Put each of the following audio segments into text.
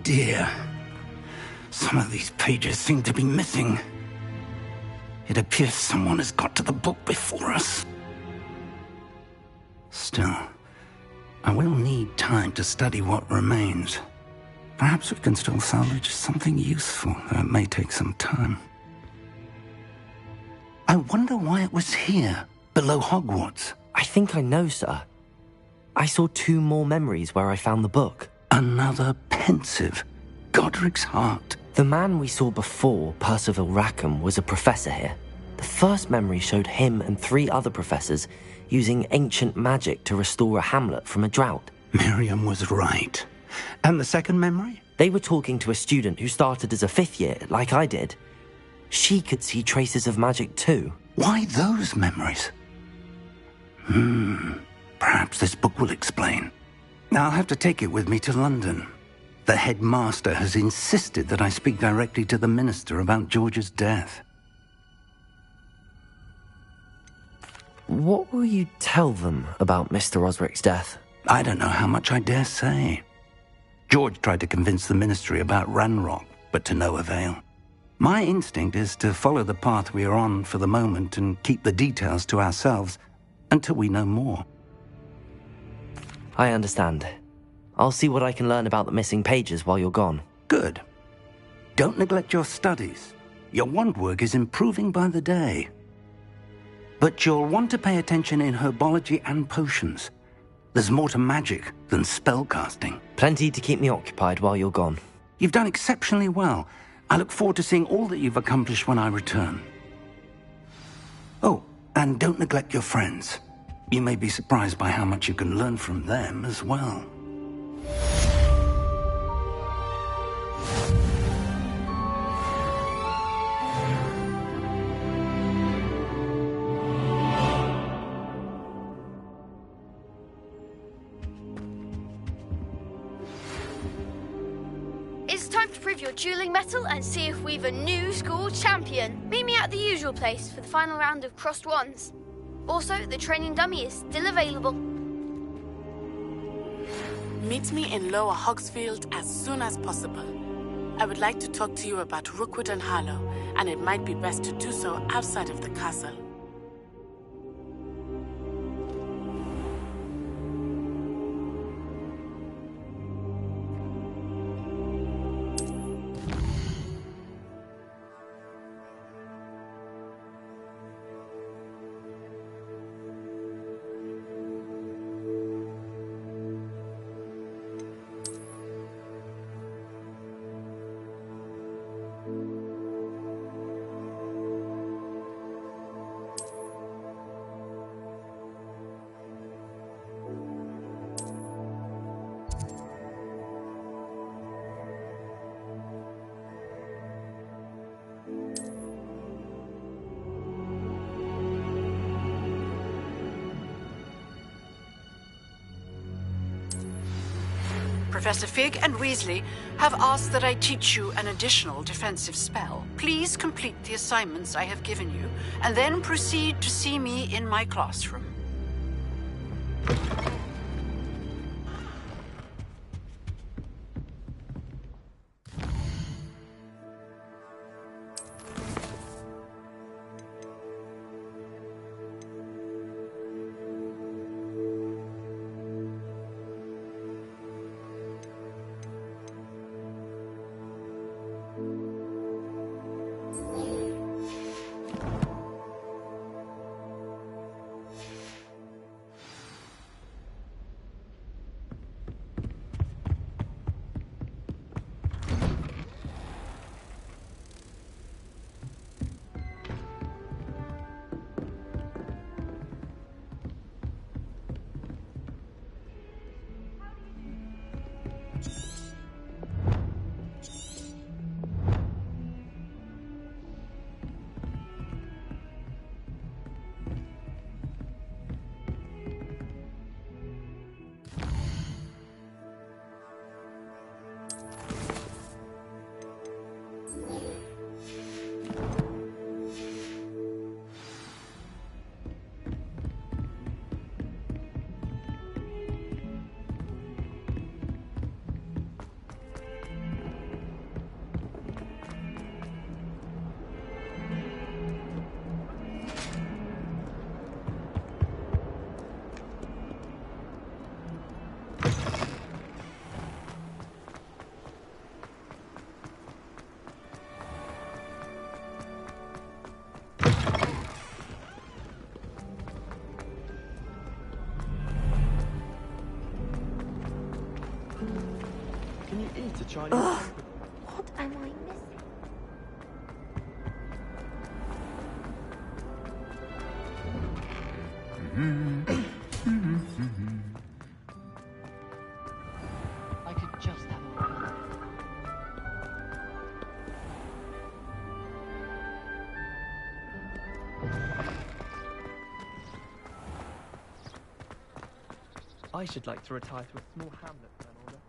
dear. Some of these pages seem to be missing. It appears someone has got to the book before us. Still, I will need time to study what remains. Perhaps we can still salvage something useful, though it may take some time. I wonder why it was here, below Hogwarts. I think I know, sir. I saw 2 more memories where I found the book. Another pensive. Godric's heart. The man we saw before, Percival Rackham, was a professor here. The first memory showed him and 3 other professors using ancient magic to restore a hamlet from a drought. Miriam was right. And the second memory? They were talking to a student who started as a 5th year, like I did. She could see traces of magic too. Why those memories? Perhaps this book will explain. Now I'll have to take it with me to London. The headmaster has insisted that I speak directly to the minister about George's death. What will you tell them about Mr. Osric's death? I don't know how much I dare say. George tried to convince the ministry about Ranrock, but to no avail. My instinct is to follow the path we are on for the moment and keep the details to ourselves until we know more. I understand. I'll see what I can learn about the missing pages while you're gone. Good. Don't neglect your studies. Your wand work is improving by the day. But you'll want to pay attention in herbology and potions. There's more to magic than spellcasting. Plenty to keep me occupied while you're gone. You've done exceptionally well. I look forward to seeing all that you've accomplished when I return. Oh, and don't neglect your friends. You may be surprised by how much you can learn from them as well. It's time to prove your dueling mettle and see if we've a new school champion. Meet me at the usual place for the final round of crossed wands. Also, the training dummy is still available. Meet me in Lower Hogsfield as soon as possible. I would like to talk to you about Rookwood and Harlow, and it might be best to do so outside of the castle. Professor Fig and Weasley have asked that I teach you an additional defensive spell. Please complete the assignments I have given you, and then proceed to see me in my classroom. to Chinese. What am I missing? I could just have a word. I should like to retire to a small hamlet when I'm older.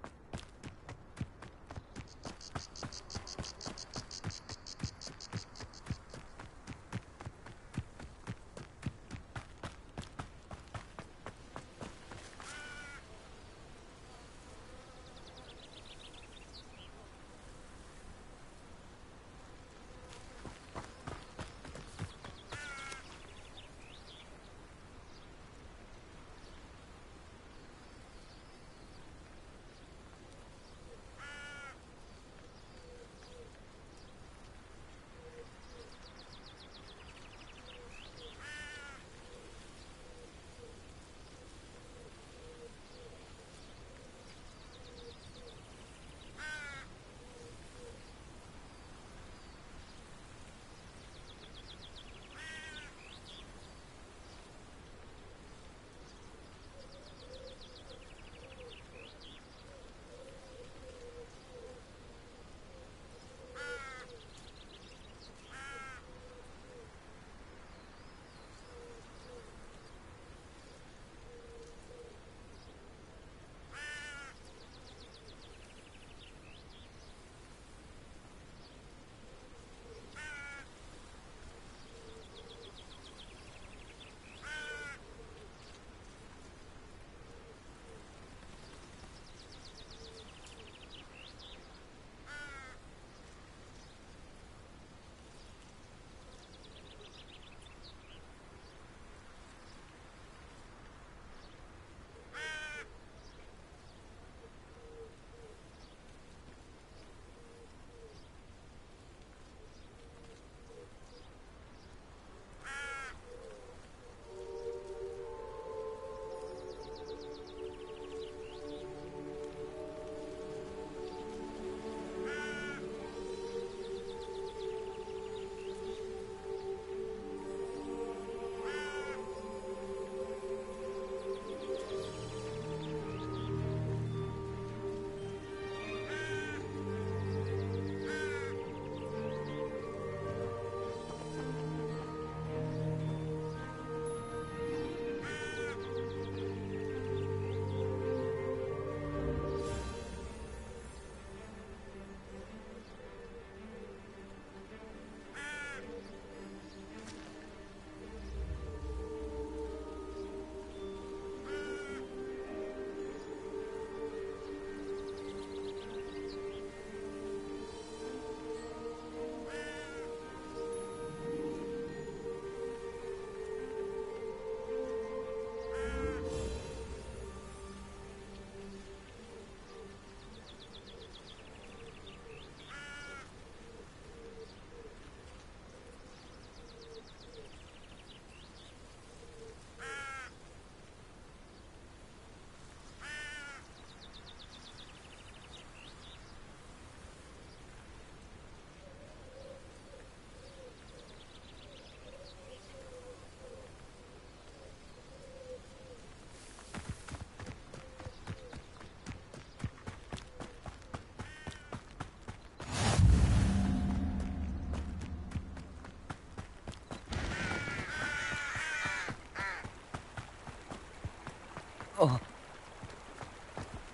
Oh.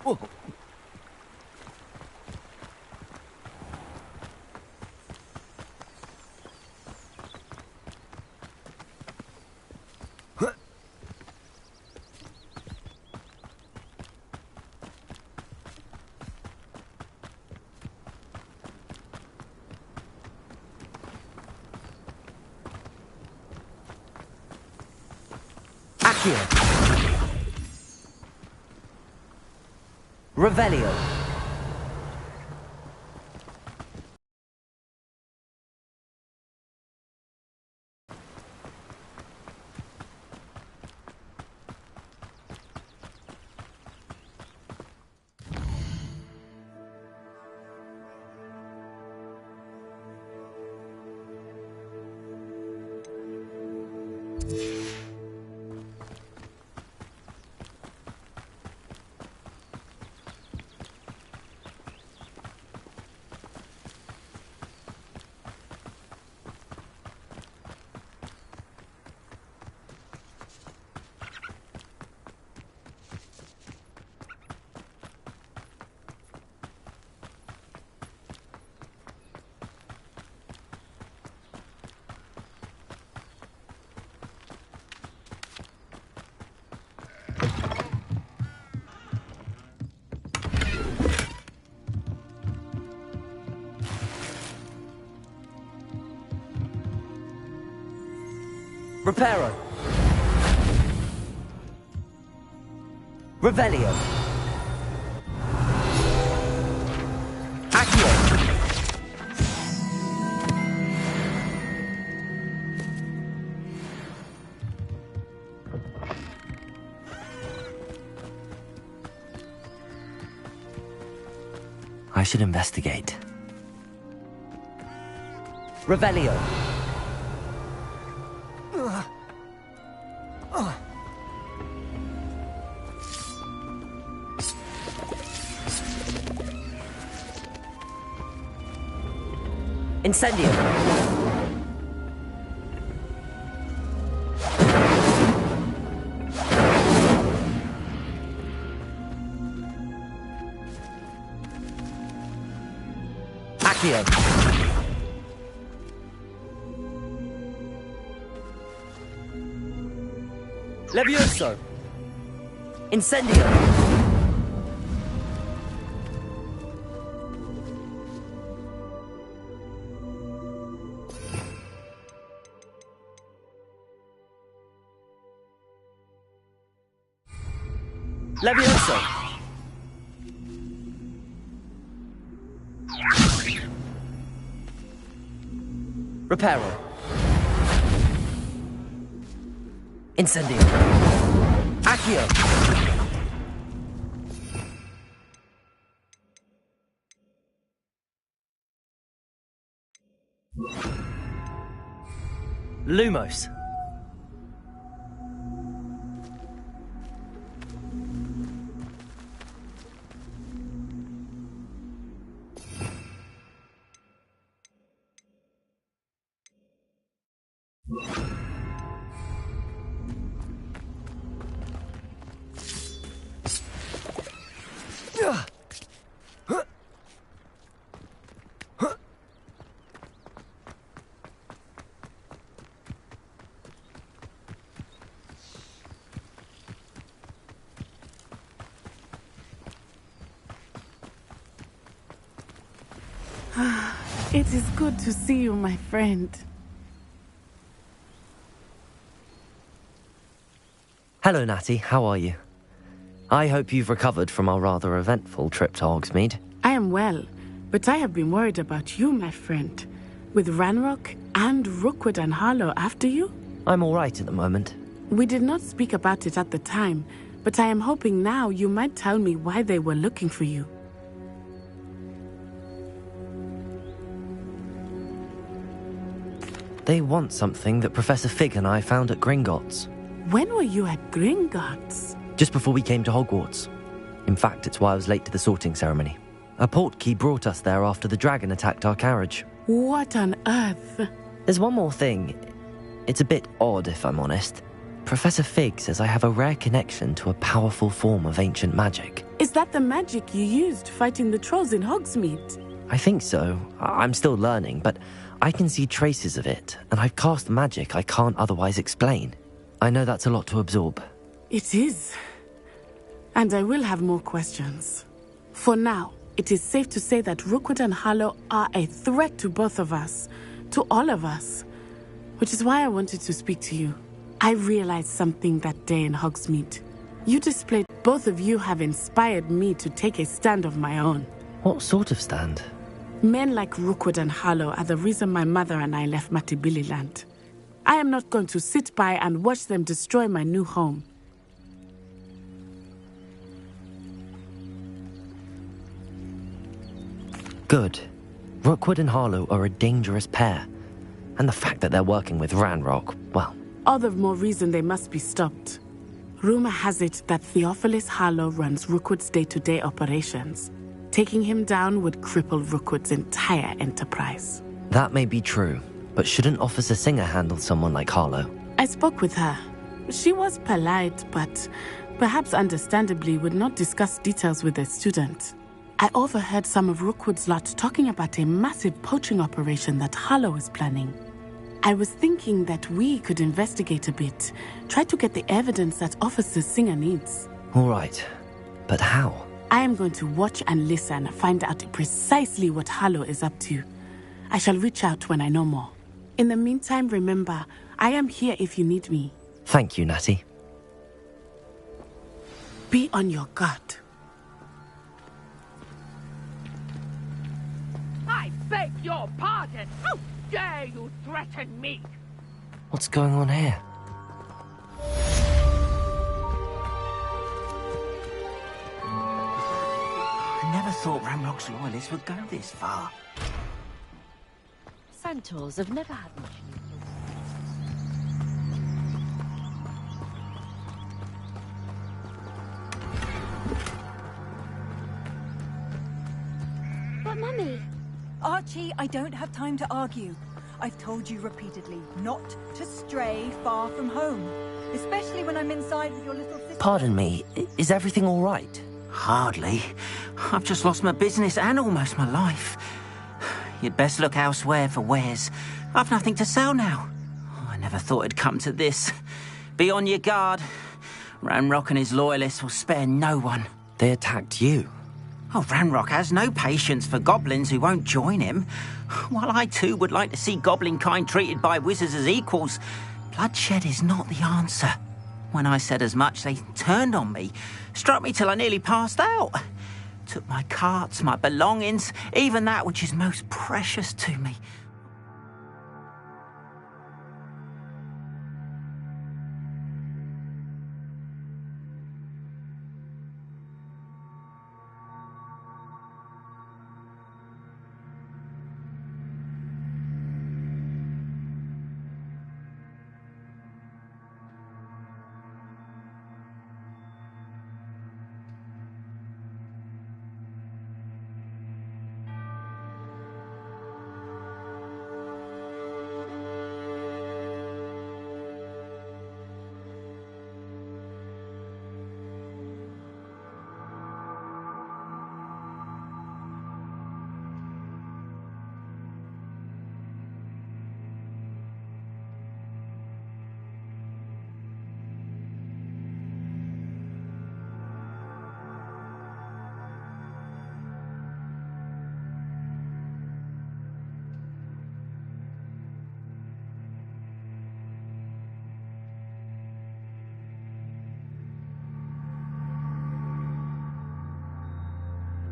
Whoa. Accio. Revelio. Reparo. Revelio. Accio. I should investigate. Revelio. Incendio. Accio. Levioso. Incendio. Levioso. Reparo. Incendio. Accio. Lumos. It is good to see you, my friend. Hello, Natty. How are you? I hope you've recovered from our rather eventful trip to Hogsmeade. I am well, but I have been worried about you, my friend. With Ranrock and Rookwood and Harlow after you? I'm all right at the moment. We did not speak about it at the time, but I am hoping now you might tell me why they were looking for you. They want something that Professor Fig and I found at Gringotts. When were you at Gringotts? Just before we came to Hogwarts. In fact, it's why I was late to the sorting ceremony. A portkey brought us there after the dragon attacked our carriage. What on earth? There's one more thing. It's a bit odd, if I'm honest. Professor Fig says I have a rare connection to a powerful form of ancient magic. Is that the magic you used fighting the trolls in Hogsmeade? I think so. I'm still learning, but I can see traces of it, and I've cast magic I can't otherwise explain. I know that's a lot to absorb. It is. And I will have more questions. For now, it is safe to say that Rookwood and Harlow are a threat to both of us, to all of us. Which is why I wanted to speak to you. I realized something that day in Hogsmeade. You displayed both of you have inspired me to take a stand of my own. What sort of stand? Men like Rookwood and Harlow are the reason my mother and I left Matabeleland. I am not going to sit by and watch them destroy my new home. Good. Rookwood and Harlow are a dangerous pair. And the fact that they're working with Ranrock, well, All the more reason they must be stopped. Rumor has it that Theophilus Harlow runs Rookwood's day-to-day operations. Taking him down would cripple Rookwood's entire enterprise. That may be true, but shouldn't Officer Singer handle someone like Harlow? I spoke with her. She was polite, but perhaps understandably would not discuss details with a student. I overheard some of Rookwood's lot talking about a massive poaching operation that Harlow is planning. I was thinking that we could investigate a bit, try to get the evidence that Officer Singer needs. All right, but how? I am going to watch and listen, find out precisely what Harlow is up to. I shall reach out when I know more. In the meantime, remember, I am here if you need me. Thank you, Natty. Be on your guard. I beg your pardon! How dare you threaten me? What's going on here? I never thought Ranrock's loyalists would go this far. Centaurs have never had much use. But Mummy... Archie, I don't have time to argue. I've told you repeatedly not to stray far from home. Especially when I'm inside with your little sister. Pardon me, is everything all right? Hardly. I've just lost my business and almost my life. You'd best look elsewhere for wares. I've nothing to sell now. Oh, I never thought it'd come to this. Be on your guard. Ranrock and his loyalists will spare no one. They attacked you. Oh, Ranrock has no patience for goblins who won't join him. While I too would like to see goblin kind treated by wizards as equals, bloodshed is not the answer. When I said as much, they turned on me, struck me till I nearly passed out. Took my carts, my belongings, even that which is most precious to me.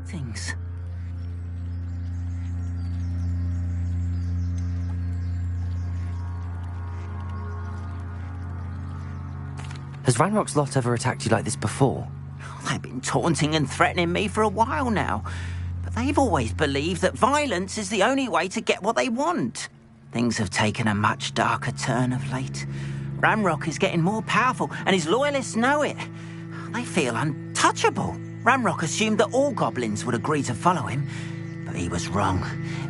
Things. Has Ranrock's lot ever attacked you like this before? They've been taunting and threatening me for a while now, but they've always believed that violence is the only way to get what they want. Things have taken a much darker turn of late. Ranrock is getting more powerful, and his loyalists know it. They feel untouchable. Ranrock assumed that all goblins would agree to follow him, but he was wrong.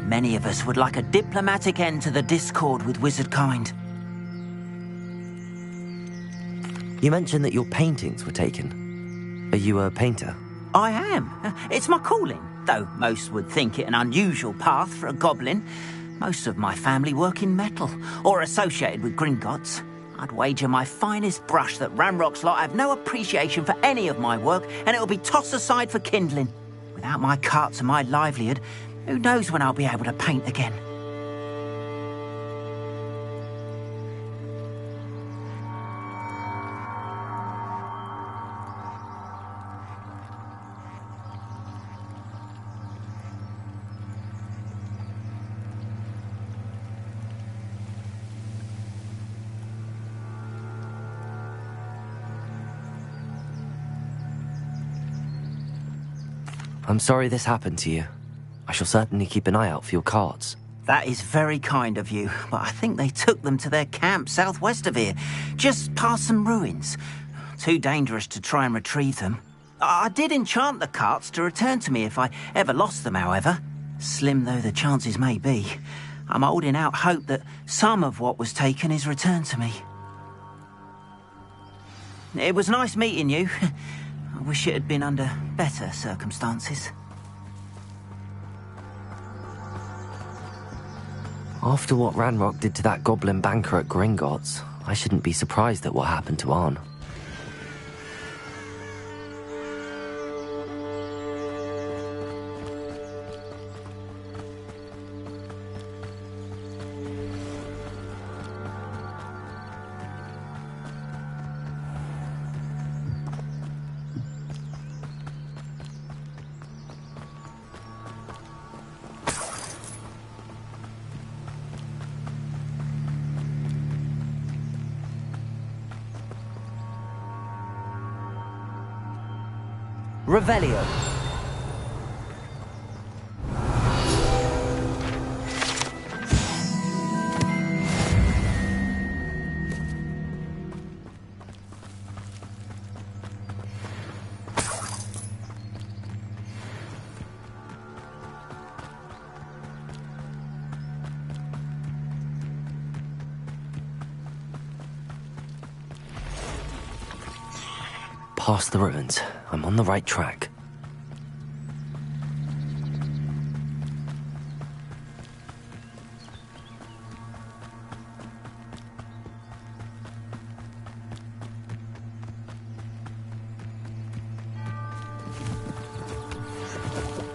Many of us would like a diplomatic end to the discord with wizard kind. You mentioned that your paintings were taken. Are you a painter? I am. It's my calling, though most would think it an unusual path for a goblin. Most of my family work in metal, or associated with Gringotts. I'd wager my finest brush that Ranrock's lot have no appreciation for any of my work, and it'll be tossed aside for kindling. Without my carts and my livelihood, who knows when I'll be able to paint again. I'm sorry this happened to you. I shall certainly keep an eye out for your cards. That is very kind of you, but I think they took them to their camp southwest of here, just past some ruins. Too dangerous to try and retrieve them. I did enchant the carts to return to me if I ever lost them, however. Slim though the chances may be, I'm holding out hope that some of what was taken is returned to me. It was nice meeting you. I wish it had been under better circumstances. After what Ranrock did to that goblin banker at Gringotts, I shouldn't be surprised at what happened to Arn. Revelio. Past the ruins. I'm on the right track.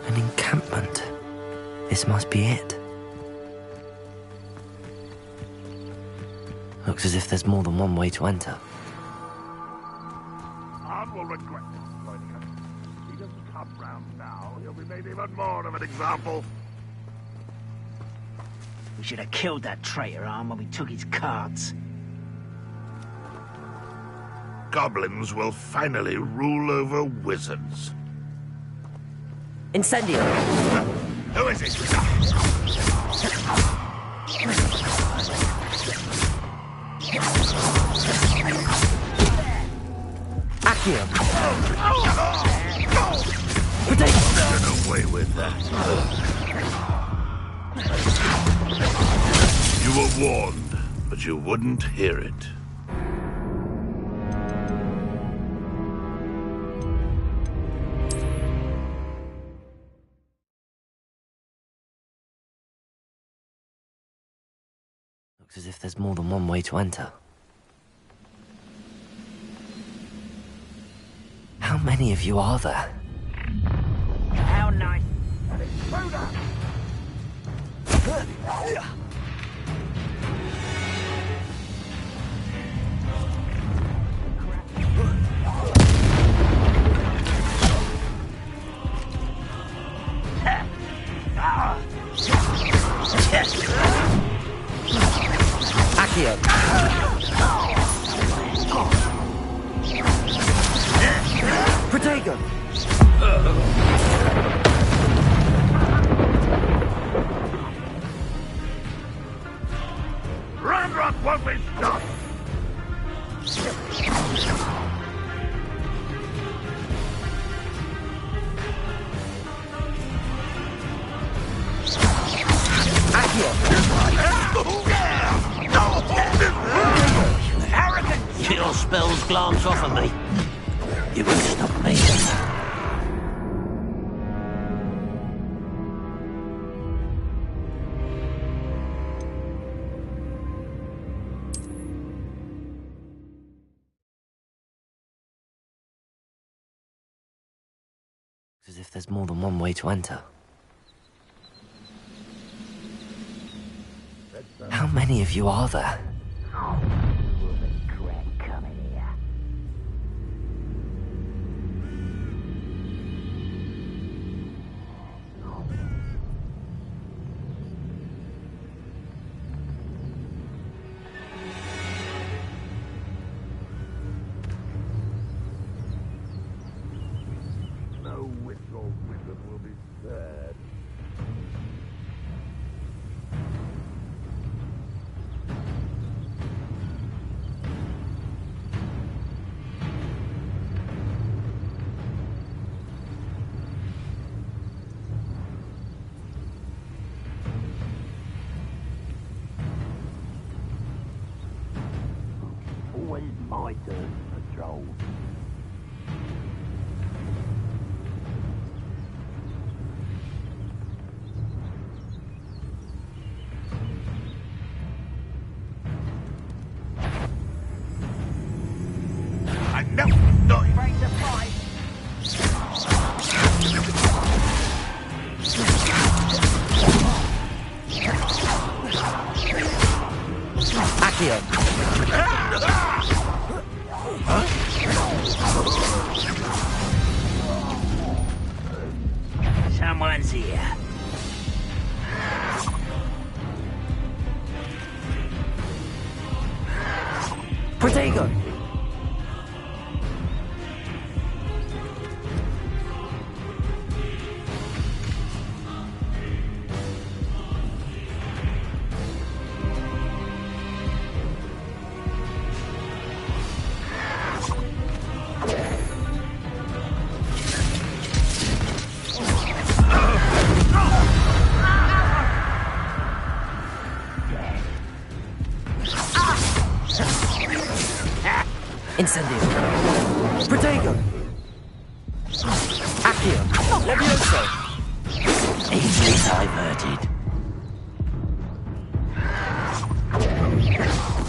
An encampment. This must be it. Looks as if there's more than one way to enter. More of an example. We should have killed that traitor, Arm, when we took his cards. Goblins will finally rule over wizards. Incendio! Who is it? Accio! Get away with that. You were warned, but you wouldn't hear it. Looks as if there's more than one way to enter. How many of you are there? How nice. Accio! Protego! Ranrock won't be stopped! Arrogant! Your spells glance off of me. You won't stop me. As if there's more than one way to enter. How many of you are there? my turn to patrol. No, not Break the fight. Accio! Someone's here. Protego! Incendio! Protego! Accio! Levioso! Easily diverted.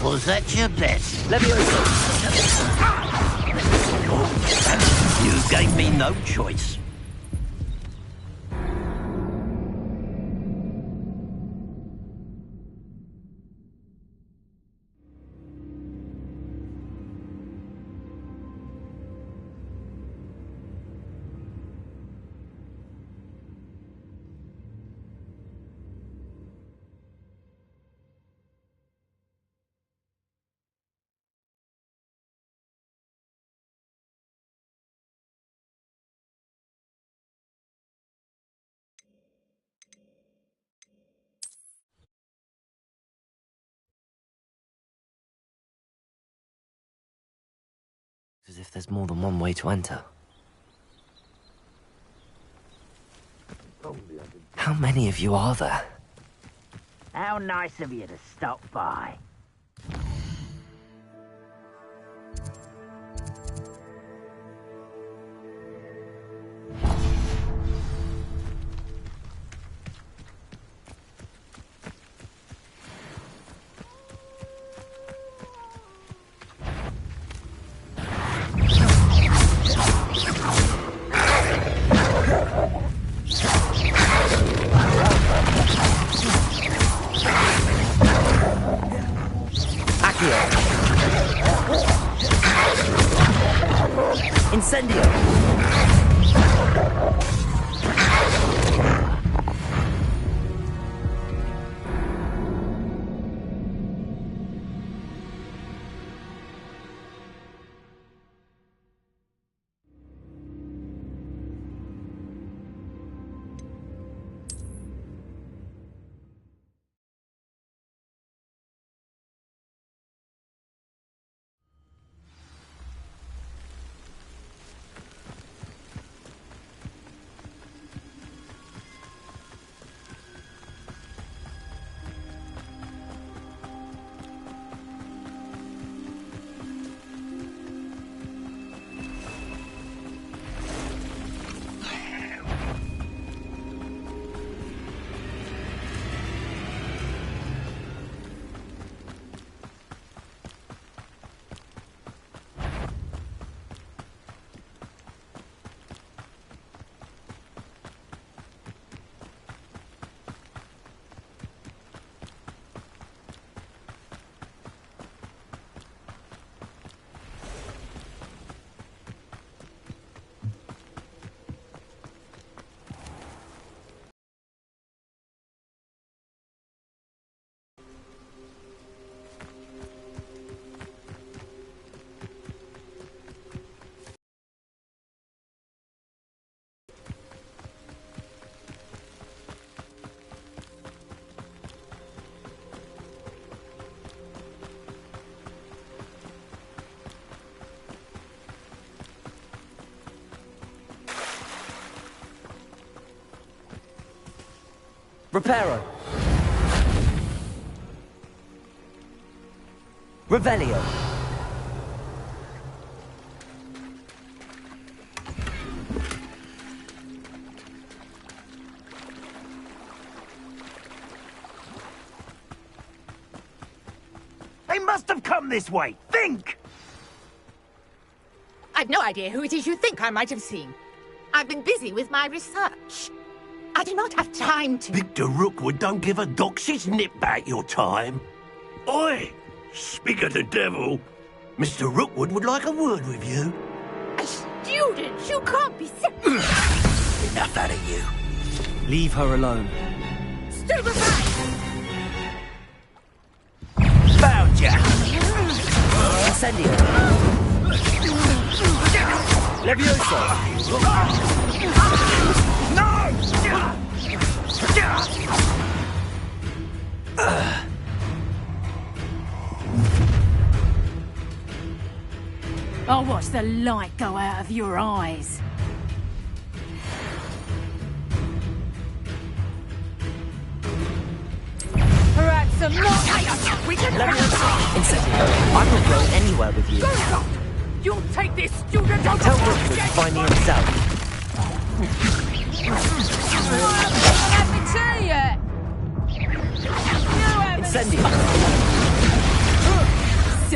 Was that your best? Levioso! You gave me no choice. As if there's more than one way to enter. How many of you are there? How nice of you to stop by. Incendio! Reparo! Revelio! must have come this way. Think! I've no idea who it is you think I might have seen. I've been busy with my research. I do not have time to... Victor Rookwood don't give a doxy's nip back your time. Oi! Speak of the devil. Mr. Rookwood would like a word with you. A student? You can't be serious. Enough out of you. Leave her alone. Stupefy! Found ya! Incendio! Levioso! No! I'll watch the light go out of your eyes. Perhaps some more... We can... Incendio, I'm not going anywhere with you. You'll take this student out Tell of my Rookwood to find me himself. Let me tell you. Incendio!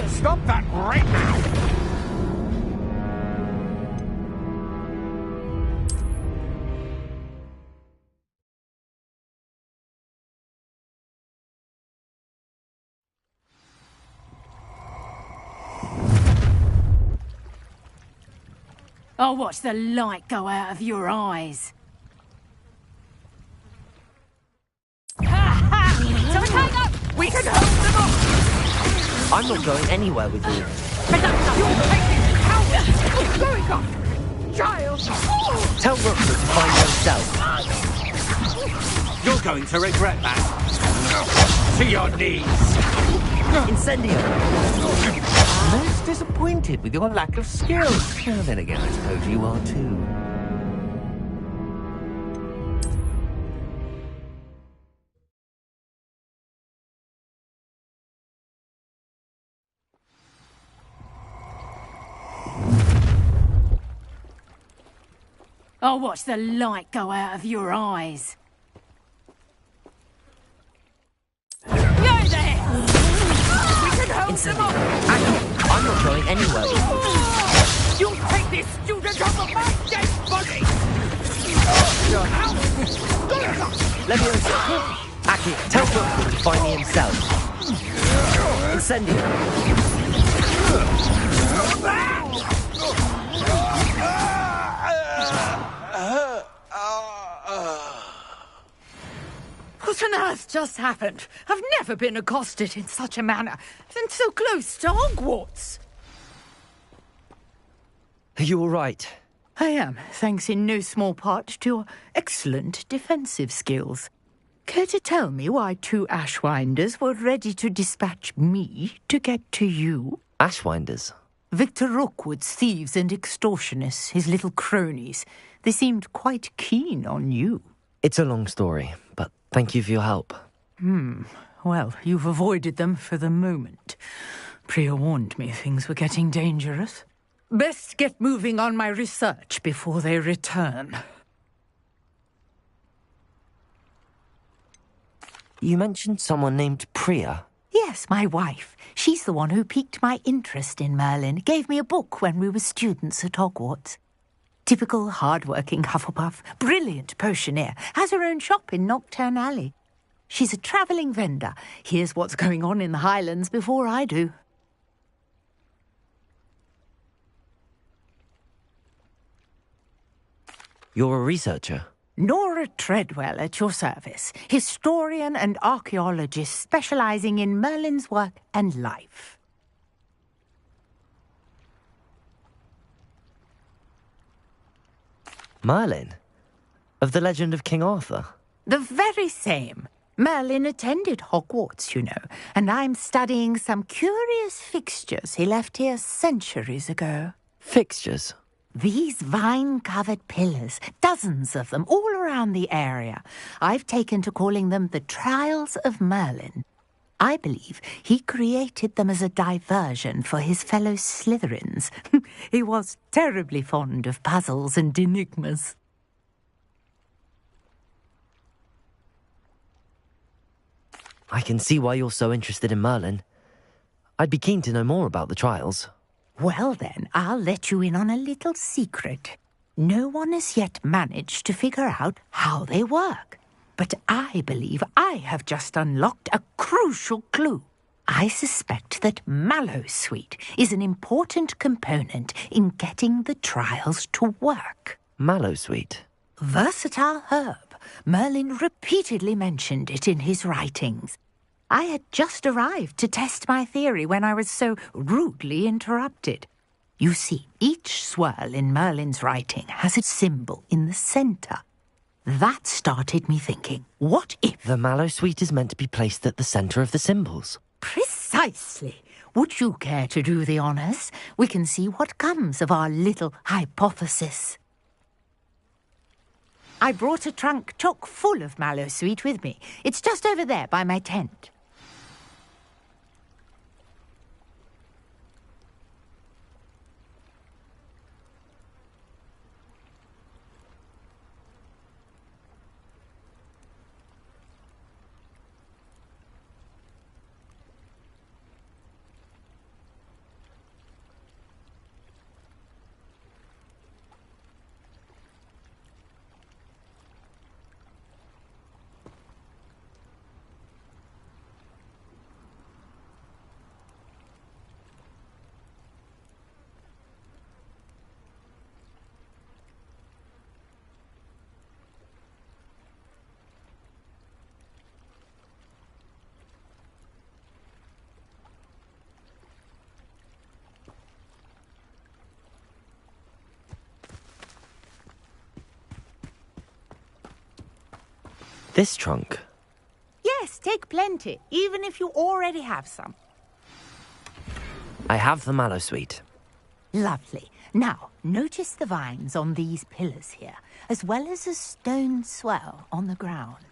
Stop that right now! I'll watch the light go out of your eyes. So hang up! We can hold them up! I'm not going anywhere with you. You're taking counter! What's going on? Child! Tell Rookwood to find himself. You're going to regret that. To your knees. Incendio! Most disappointed with your lack of skill. Well, then again, I suppose you are too. I'll watch the light go out of your eyes. Yo there! We can hold them up! I'm not going anywhere with you. You'll take this student off of my dead body! Levioso! Aki, tell Rookwood to find me himself. Incendio! What on earth just happened? I've never been accosted in such a manner, and so close to Hogwarts. Are you all right? I am, thanks in no small part to your excellent defensive skills. Care to tell me why two Ashwinders were ready to dispatch me to get to you? Ashwinders? Victor Rookwood's thieves and extortionists, his little cronies. They seemed quite keen on you. It's a long story, but thank you for your help. Well, you've avoided them for the moment. Priya warned me things were getting dangerous. Best get moving on my research before they return. You mentioned someone named Priya. Yes, my wife. She's the one who piqued my interest in Merlin. Gave me a book when we were students at Hogwarts. Typical hard-working Hufflepuff, brilliant potioneer, has her own shop in Knockturn Alley. She's a travelling vendor. Hears what's going on in the Highlands before I do. You're a researcher? Nora Treadwell at your service, historian and archaeologist specialising in Merlin's work and life. Merlin? Of the legend of King Arthur? The very same. Merlin attended Hogwarts, you know, and I'm studying some curious fixtures he left here centuries ago. Fixtures? These vine-covered pillars, dozens of them, all around the area. I've taken to calling them the Trials of Merlin. I believe he created them as a diversion for his fellow Slytherins. He was terribly fond of puzzles and enigmas. I can see why you're so interested in Merlin. I'd be keen to know more about the trials. Well then, I'll let you in on a little secret. No one has yet managed to figure out how they work. But I believe I have just unlocked a crucial clue. I suspect that Mallowsweet is an important component in getting the trials to work. Mallowsweet? Versatile herb. Merlin repeatedly mentioned it in his writings. I had just arrived to test my theory when I was so rudely interrupted. You see, each swirl in Merlin's writing has a symbol in the centre. That started me thinking, what if... The Mallowsweet is meant to be placed at the centre of the symbols. Precisely. Would you care to do the honours? We can see what comes of our little hypothesis. I brought a trunk chock full of Mallowsweet with me. It's just over there by my tent. This trunk? Yes, take plenty, even if you already have some. I have the Mallowsweet. Lovely. Now, notice the vines on these pillars here, as well as a stone swell on the ground.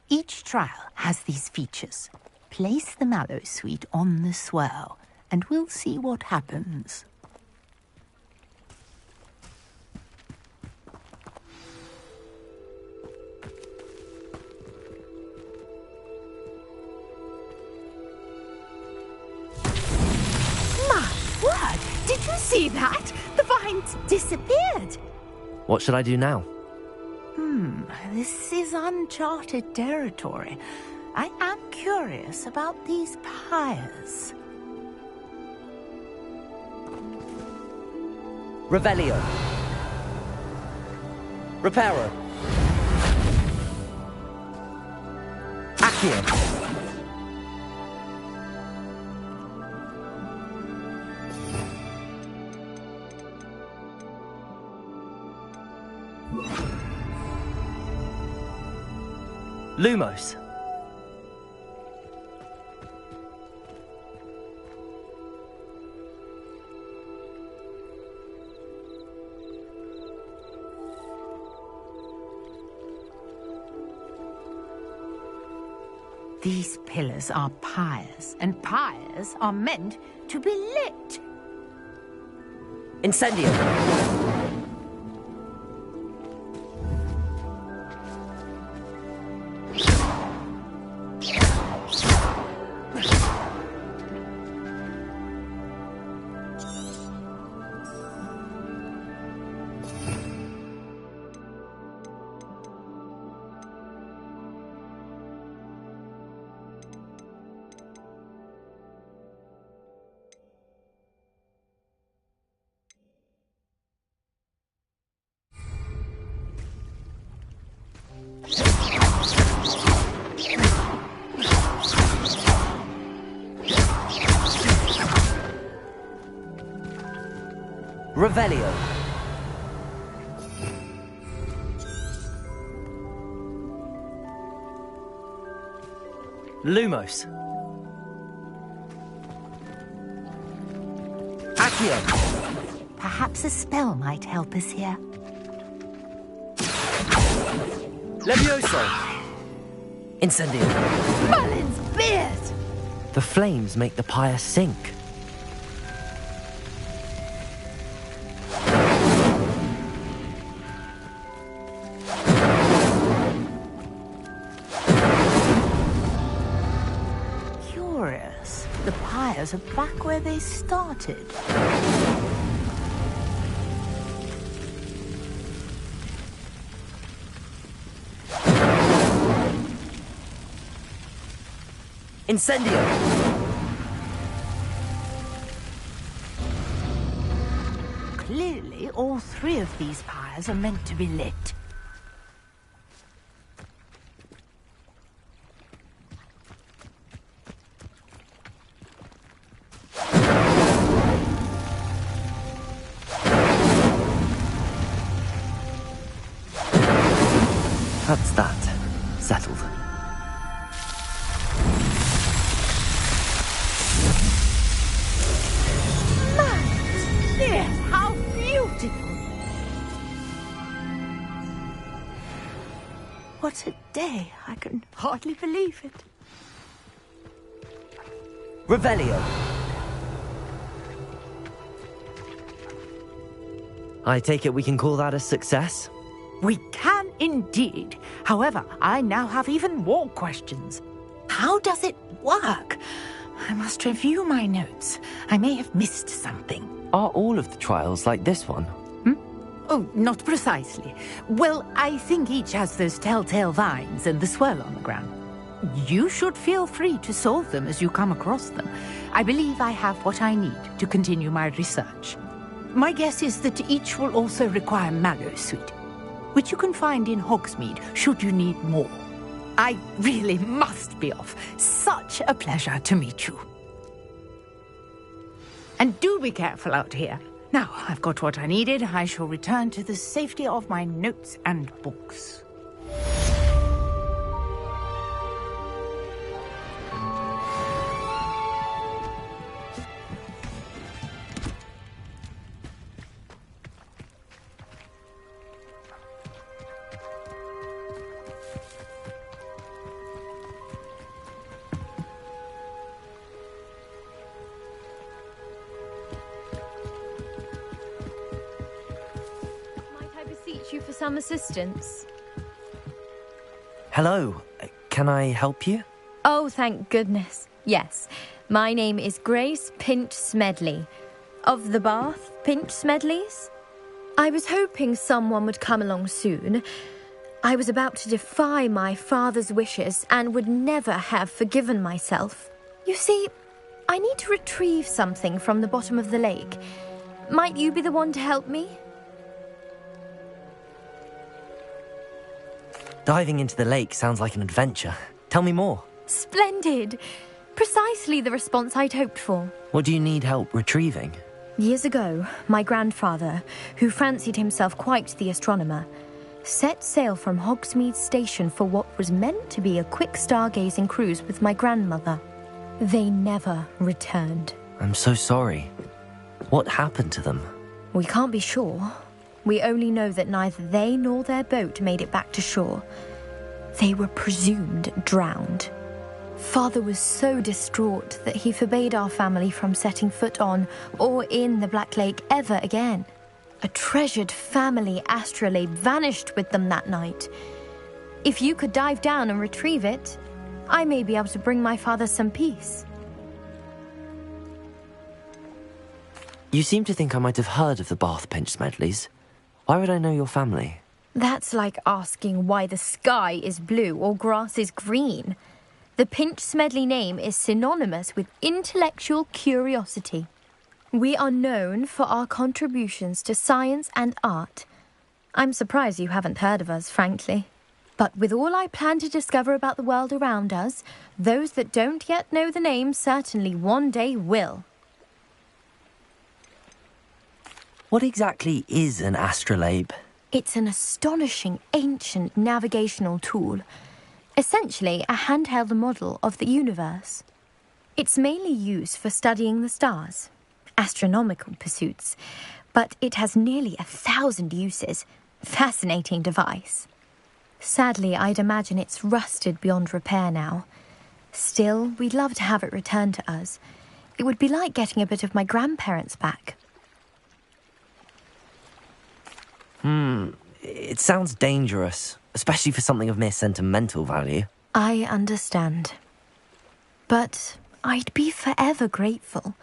Each trial has these features. Place the Mallowsweet on the swell, and we'll see what happens. Did you see that? The vines disappeared. What should I do now? This is uncharted territory. I am curious about these pyres. Revelio. Reparo. Accio. Lumos. These pillars are pyres, and pyres are meant to be lit. Incendio. Revelio. Lumos. Accio. Perhaps a spell might help us here. Levioso. Incendio. Merlin's beard! The flames make the pyre sink. pyres are back where they started. Incendio! Clearly, all three of these pyres are meant to be lit. That's that. Settled. Yes, how beautiful! What a day. I can hardly believe it. Revelio. I take it we can call that a success? We can indeed. However, I now have even more questions. How does it work? I must review my notes. I may have missed something. Are all of the trials like this one? Oh, not precisely. Well, I think each has those telltale vines and the swirl on the ground. You should feel free to solve them as you come across them. I believe I have what I need to continue my research. My guess is that each will also require Mallowsweet, which you can find in Hogsmeade should you need more. I really must be off. Such a pleasure to meet you. And do be careful out here. Now, I've got what I needed. I shall return to the safety of my notes and books. You for some assistance? Hello. Can I help you? Oh, thank goodness. Yes. My name is Grace Pinch Smedley. Of the Bath Pinch Smedleys? I was hoping someone would come along soon. I was about to defy my father's wishes and would never have forgiven myself. You see, I need to retrieve something from the bottom of the lake. Might you be the one to help me? Diving into the lake sounds like an adventure. Tell me more. Splendid! Precisely the response I'd hoped for. What do you need help retrieving? Years ago, my grandfather, who fancied himself quite the astronomer, set sail from Hogsmeade Station for what was meant to be a quick stargazing cruise with my grandmother. They never returned. I'm so sorry. What happened to them? We can't be sure. We only know that neither they nor their boat made it back to shore. They were presumed drowned. Father was so distraught that he forbade our family from setting foot on or in the Black Lake ever again. A treasured family astrolabe vanished with them that night. If you could dive down and retrieve it, I may be able to bring my father some peace. You seem to think I might have heard of the Bath Pinch Smedleys. Why would I know your family? That's like asking why the sky is blue or grass is green. The Pinch Smedley name is synonymous with intellectual curiosity. We are known for our contributions to science and art. I'm surprised you haven't heard of us, frankly. But with all I plan to discover about the world around us, those that don't yet know the name certainly one day will. What exactly is an astrolabe? It's an astonishing ancient navigational tool. Essentially a handheld model of the universe. It's mainly used for studying the stars, astronomical pursuits, but it has nearly 1,000 uses. Fascinating device. Sadly, I'd imagine it's rusted beyond repair now. Still, we'd love to have it returned to us. It would be like getting a bit of my grandparents back. It sounds dangerous, especially for something of mere sentimental value. I understand. But I'd be forever grateful.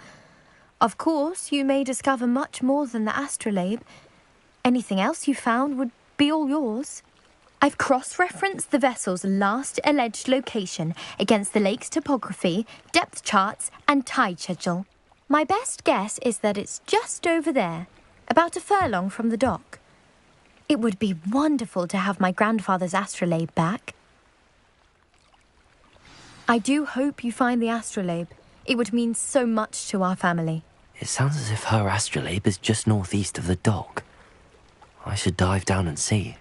Of course, you may discover much more than the astrolabe. Anything else you found would be all yours. I've cross-referenced the vessel's last alleged location against the lake's topography, depth charts, and tide schedule. My best guess is that it's just over there, about a furlong from the dock. It would be wonderful to have my grandfather's astrolabe back. I do hope you find the astrolabe. It would mean so much to our family. It sounds as if her astrolabe is just northeast of the dock. I should dive down and see.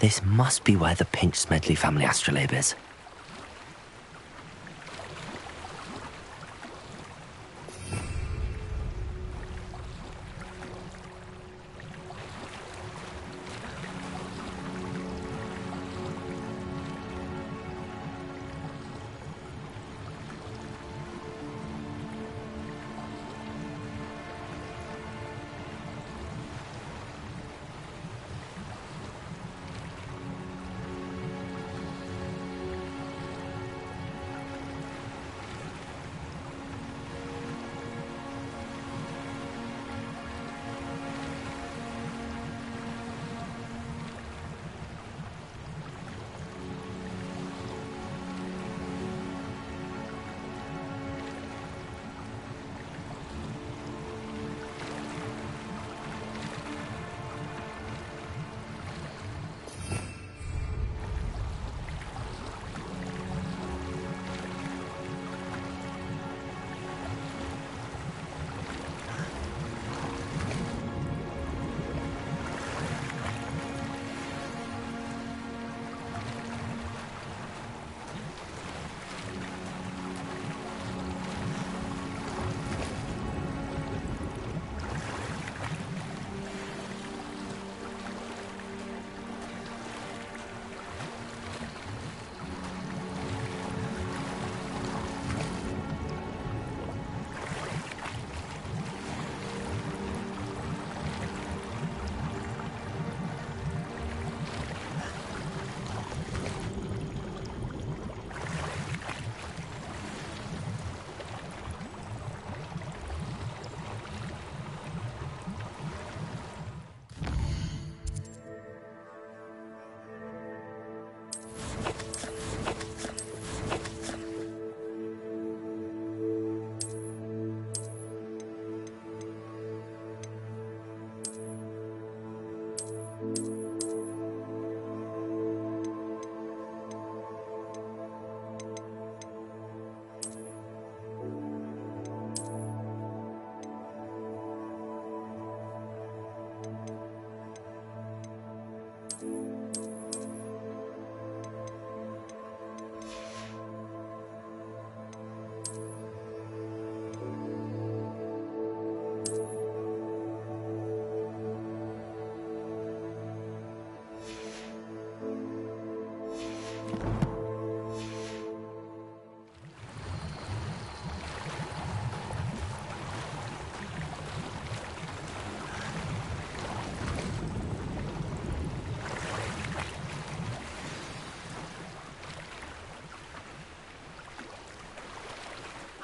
This must be where the Pinch-Smedley family astrolabe is.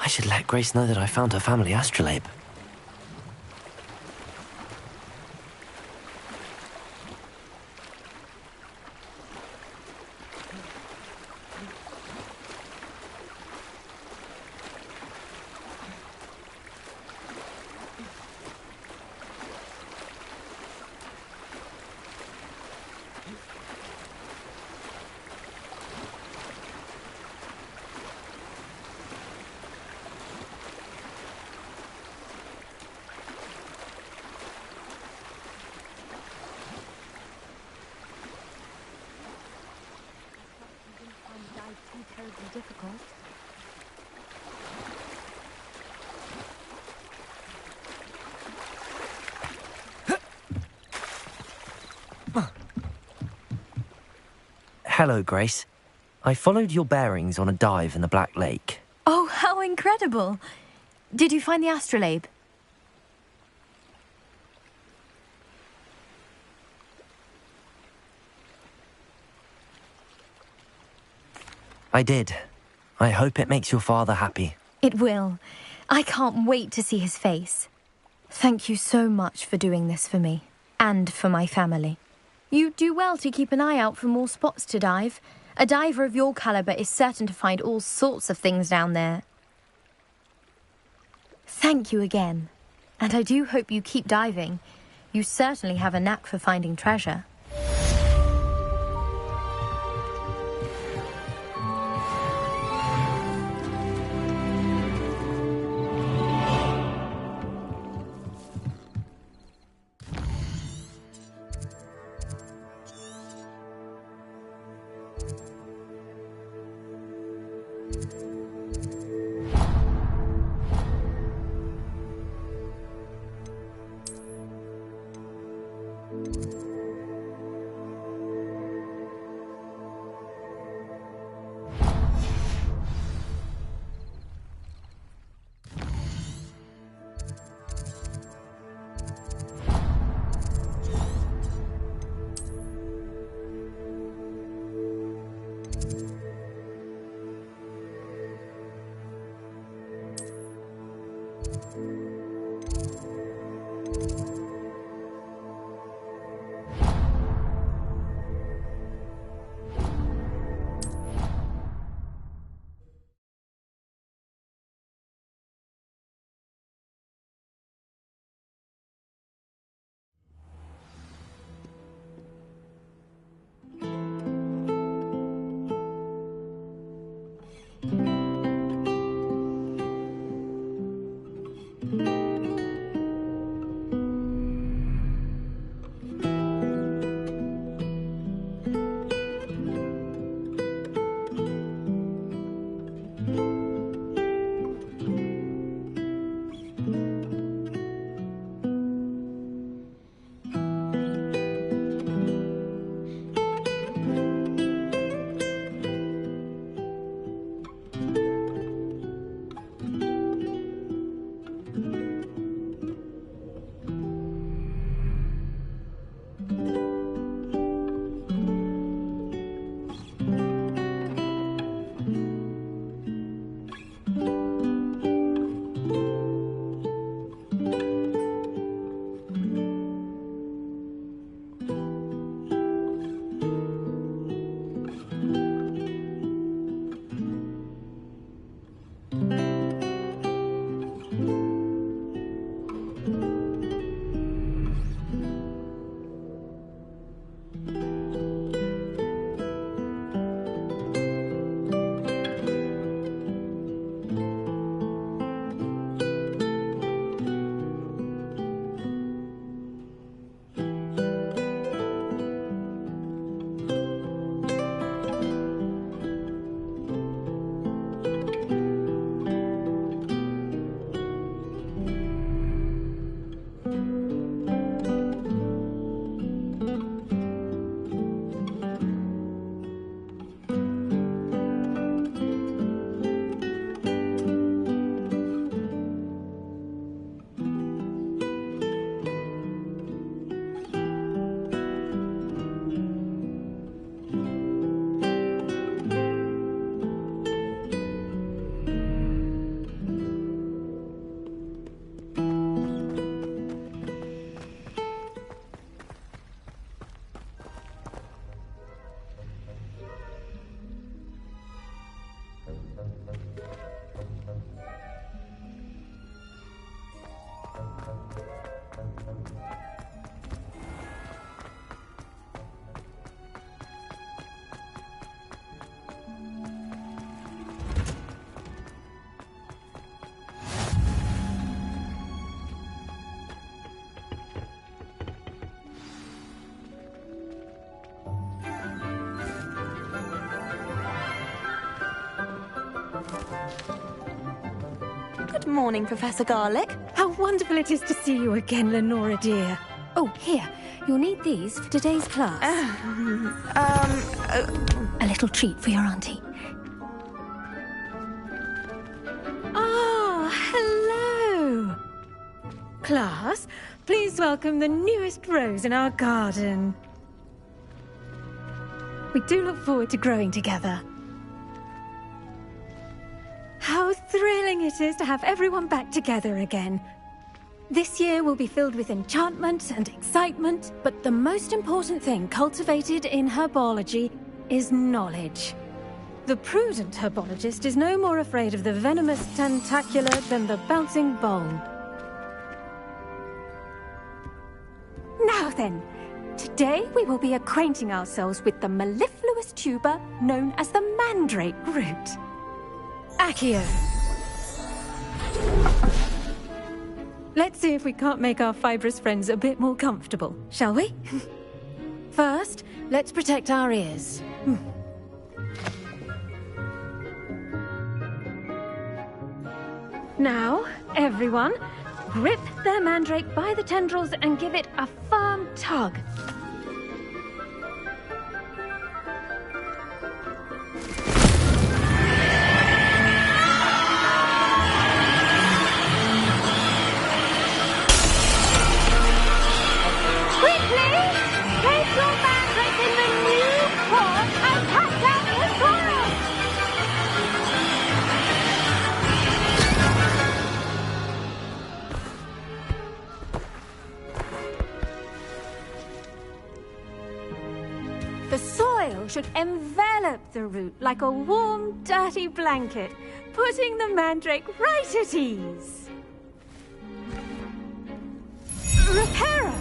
I should let Grace know that I found her family astrolabe. Hello, Grace. I followed your bearings on a dive in the Black Lake. Oh, how incredible! Did you find the astrolabe? I did. I hope it makes your father happy. It will. I can't wait to see his face. Thank you so much for doing this for me, and for my family. You do well to keep an eye out for more spots to dive. A diver of your caliber is certain to find all sorts of things down there. Thank you again. And I do hope you keep diving. You certainly have a knack for finding treasure. Good morning, Professor Garlick. How wonderful it is to see you again, Lenora dear. Oh, here. You'll need these for today's class. A little treat for your auntie. Oh, hello! Class, please welcome the newest rose in our garden. We do look forward to growing together. How thrilling it is to have everyone back together again. This year will be filled with enchantment and excitement, but the most important thing cultivated in herbology is knowledge. The prudent herbologist is no more afraid of the venomous tentacula than the bouncing bulb. Now then, today we will be acquainting ourselves with the mellifluous tuber known as the mandrake root. Accio. Let's see if we can't make our fibrous friends a bit more comfortable, shall we? First, let's protect our ears. Now, everyone, grip their mandrake by the tendrils and give it a firm tug. The soil should envelop the root like a warm, dirty blanket, putting the mandrake right at ease. Reparo!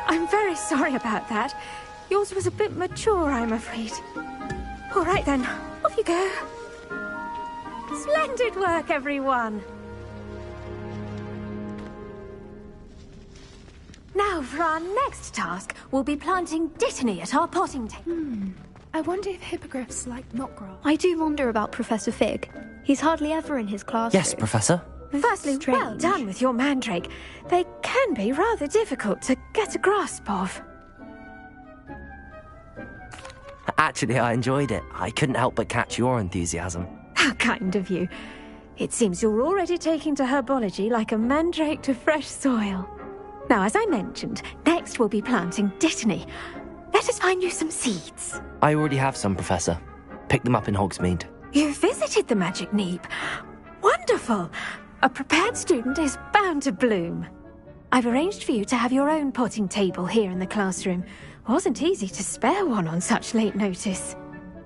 I'm very sorry about that. Yours was a bit mature, I'm afraid. All right then, off you go. Splendid work, everyone. Now, for our next task, we'll be planting dittany at our potting table. I wonder if hippogriffs like knotgrass. I do wonder about Professor Fig. He's hardly ever in his classroom. Yes, Professor. Firstly, well done with your mandrake. They can be rather difficult to get a grasp of. Actually, I enjoyed it. I couldn't help but catch your enthusiasm. How kind of you. It seems you're already taking to herbology like a mandrake to fresh soil. Now, as I mentioned, next we'll be planting dittany. Let us find you some seeds. I already have some, Professor. Picked them up in Hogsmeade. You visited the Magic Neep. Wonderful! A prepared student is bound to bloom. I've arranged for you to have your own potting table here in the classroom. Wasn't easy to spare one on such late notice.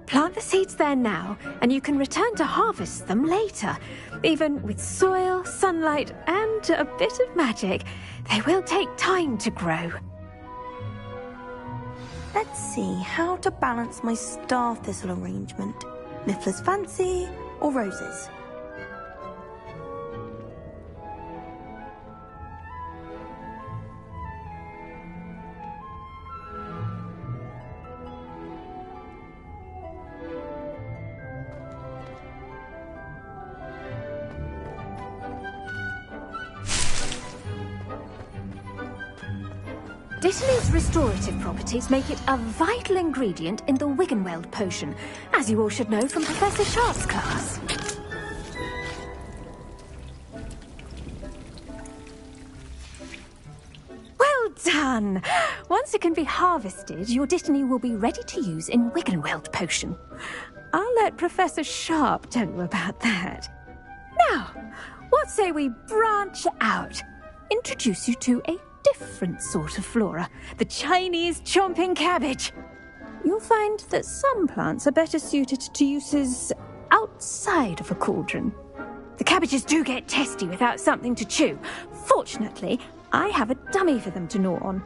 Plant the seeds there now, and you can return to harvest them later. Even with soil, sunlight, and a bit of magic, they will take time to grow. Let's see how to balance my star thistle arrangement. Niffler's Fancy or roses? Dittany's restorative properties make it a vital ingredient in the Wiggenweld potion, as you all should know from Professor Sharp's class. Well done! Once it can be harvested, your dittany will be ready to use in Wiggenweld potion. I'll let Professor Sharp tell you about that. Now, what say we branch out? Introduce you to a different sort of flora, the Chinese chomping cabbage. You'll find that some plants are better suited to uses outside of a cauldron. The cabbages do get testy without something to chew. Fortunately, I have a dummy for them to gnaw on.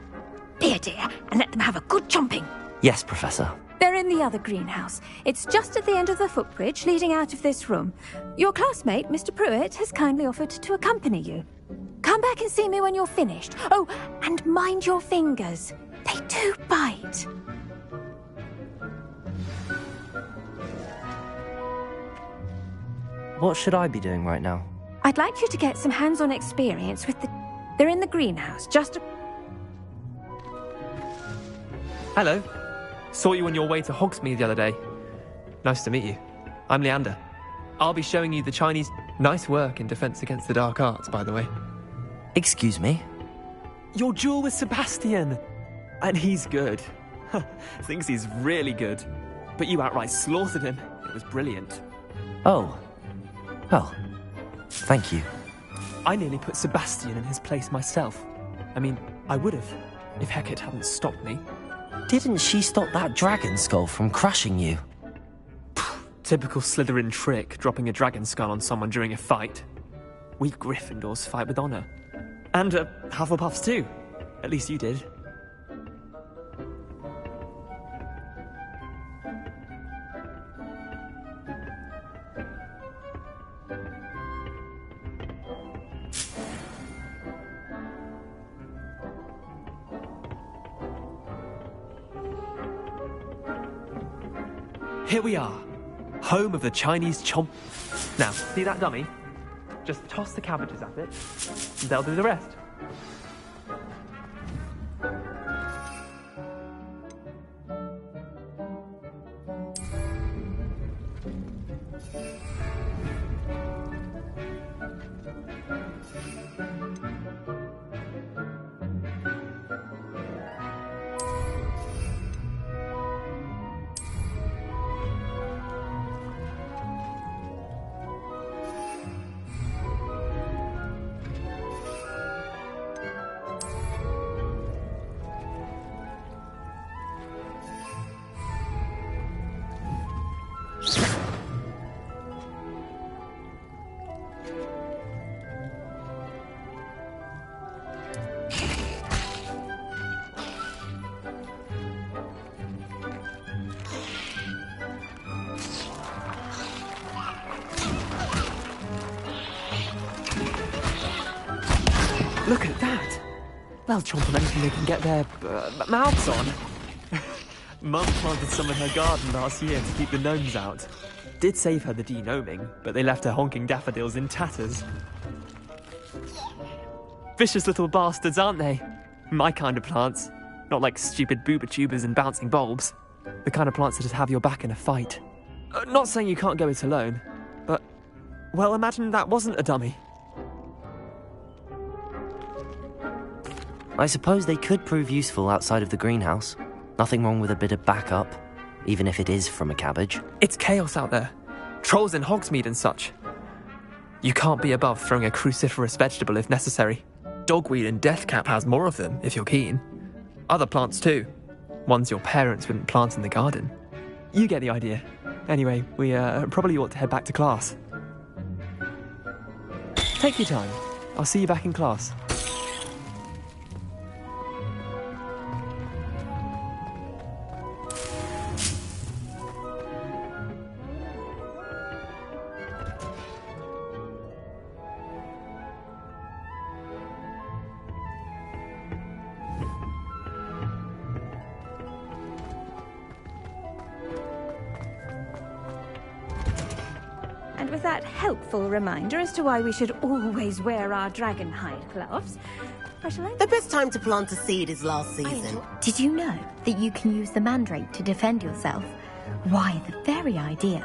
Be a dear and let them have a good chomping. Yes, Professor. They're in the other greenhouse. It's just at the end of the footbridge leading out of this room. Your classmate, Mr. Pruitt, has kindly offered to accompany you. Come back and see me when you're finished. Oh, and mind your fingers. They do bite. What should I be doing right now? I'd like you to get some hands-on experience with the... They're in the greenhouse, just... Hello. Saw you on your way to Hogsmeade the other day. Nice to meet you. I'm Leander. I'll be showing you the Chinese... Nice work in Defense Against the Dark Arts, by the way. Excuse me? Your duel with Sebastian! And he's good. Thinks he's really good. But you outright slaughtered him. It was brilliant. Oh. Well, thank you. I nearly put Sebastian in his place myself. I mean, I would have, if Hecate hadn't stopped me. Didn't she stop that dragon skull from crushing you? Typical Slytherin trick, dropping a dragon skull on someone during a fight. We Gryffindors fight with honor. And Hufflepuffs too. At least you did. Here we are, home of the Chinese chomp. Now, see that dummy? Just toss the cabbages at it, and they'll do the rest. Look at that! They'll chomp on anything they can get their mouths on. Mum planted some in her garden last year to keep the gnomes out. Did save her the de-gnoming, but they left her honking daffodils in tatters. Vicious little bastards, aren't they? My kind of plants. Not like stupid booba tubers and bouncing bulbs. The kind of plants that just have your back in a fight. Not saying you can't go it alone, but... Well, imagine that wasn't a dummy. I suppose they could prove useful outside of the greenhouse. Nothing wrong with a bit of backup, even if it is from a cabbage. It's chaos out there. Trolls in Hogsmeade and such. You can't be above throwing a cruciferous vegetable if necessary. Dogweed and deathcap has more of them, if you're keen. Other plants too. Ones your parents wouldn't plant in the garden. You get the idea. Anyway, we probably ought to head back to class. Take your time. I'll see you back in class. And with that helpful reminder as to why we should always wear our dragon hide gloves, the best time to plant a seed is last season. Did you know that you can use the mandrake to defend yourself? Why, the very idea.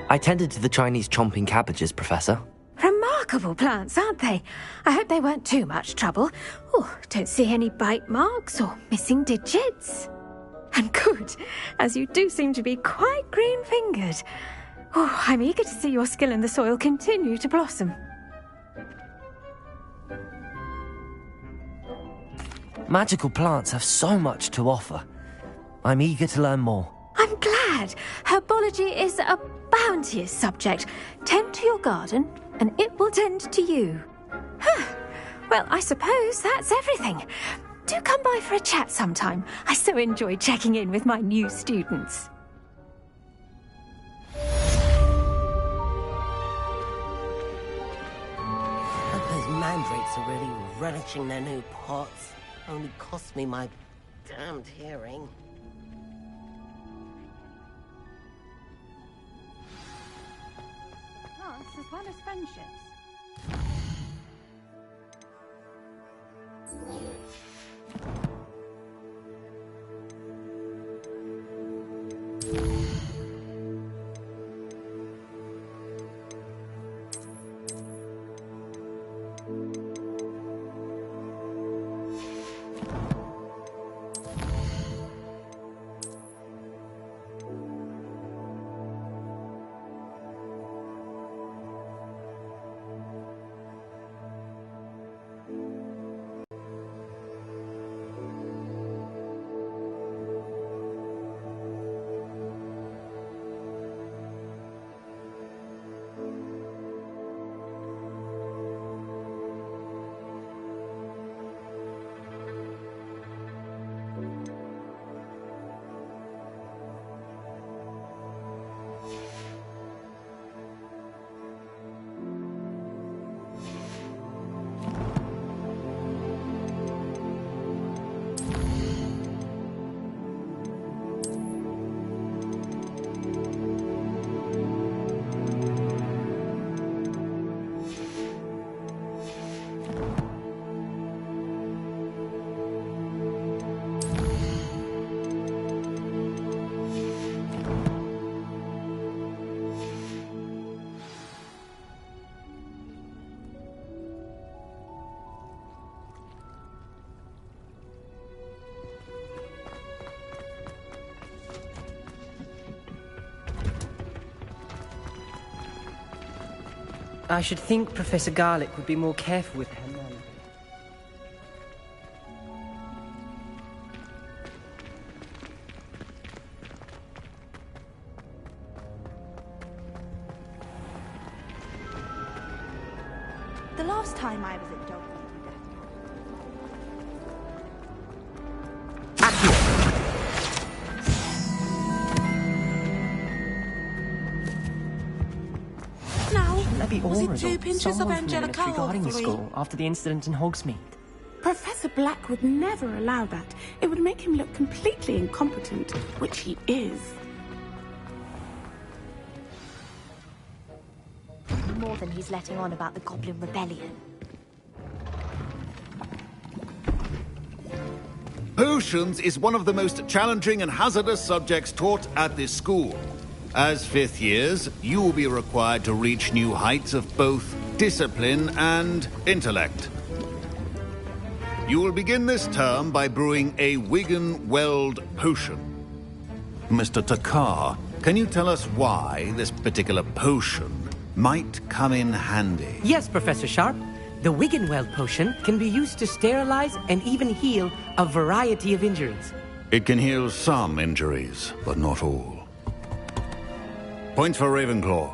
I tended to the Chinese chomping cabbages, Professor. Remarkable plants, aren't they? I hope they weren't too much trouble. Oh, don't see any bite marks or missing digits. And good, as you do seem to be quite green-fingered. Oh, I'm eager to see your skill in the soil continue to blossom. Magical plants have so much to offer. I'm eager to learn more. I'm glad. Herbology is a bounteous subject. Tend to your garden, and it will tend to you. Well, I suppose that's everything. Do come by for a chat sometime. I so enjoy checking in with my new students. Those mandrakes are really relishing their new pots. Only cost me my damned hearing. Class has replenish friendships. I should think Professor Garlick would be more careful with her man. The last time I was at Dogmeat, Was it 2 pinches of Someone from the Angelica military or guarding the 3? school after the incident in Hogsmeade. Professor Black would never allow that. It would make him look completely incompetent, which he is. More than he's letting on about the Goblin Rebellion. Potions is one of the most challenging and hazardous subjects taught at this school. As 5th years, you will be required to reach new heights of both discipline and intellect. You will begin this term by brewing a Wiggenweld potion. Mr. Takar, can you tell us why this particular potion might come in handy? Yes, Professor Sharp. The Wiggenweld potion can be used to sterilize and even heal a variety of injuries. It can heal some injuries, but not all. Points for Ravenclaw.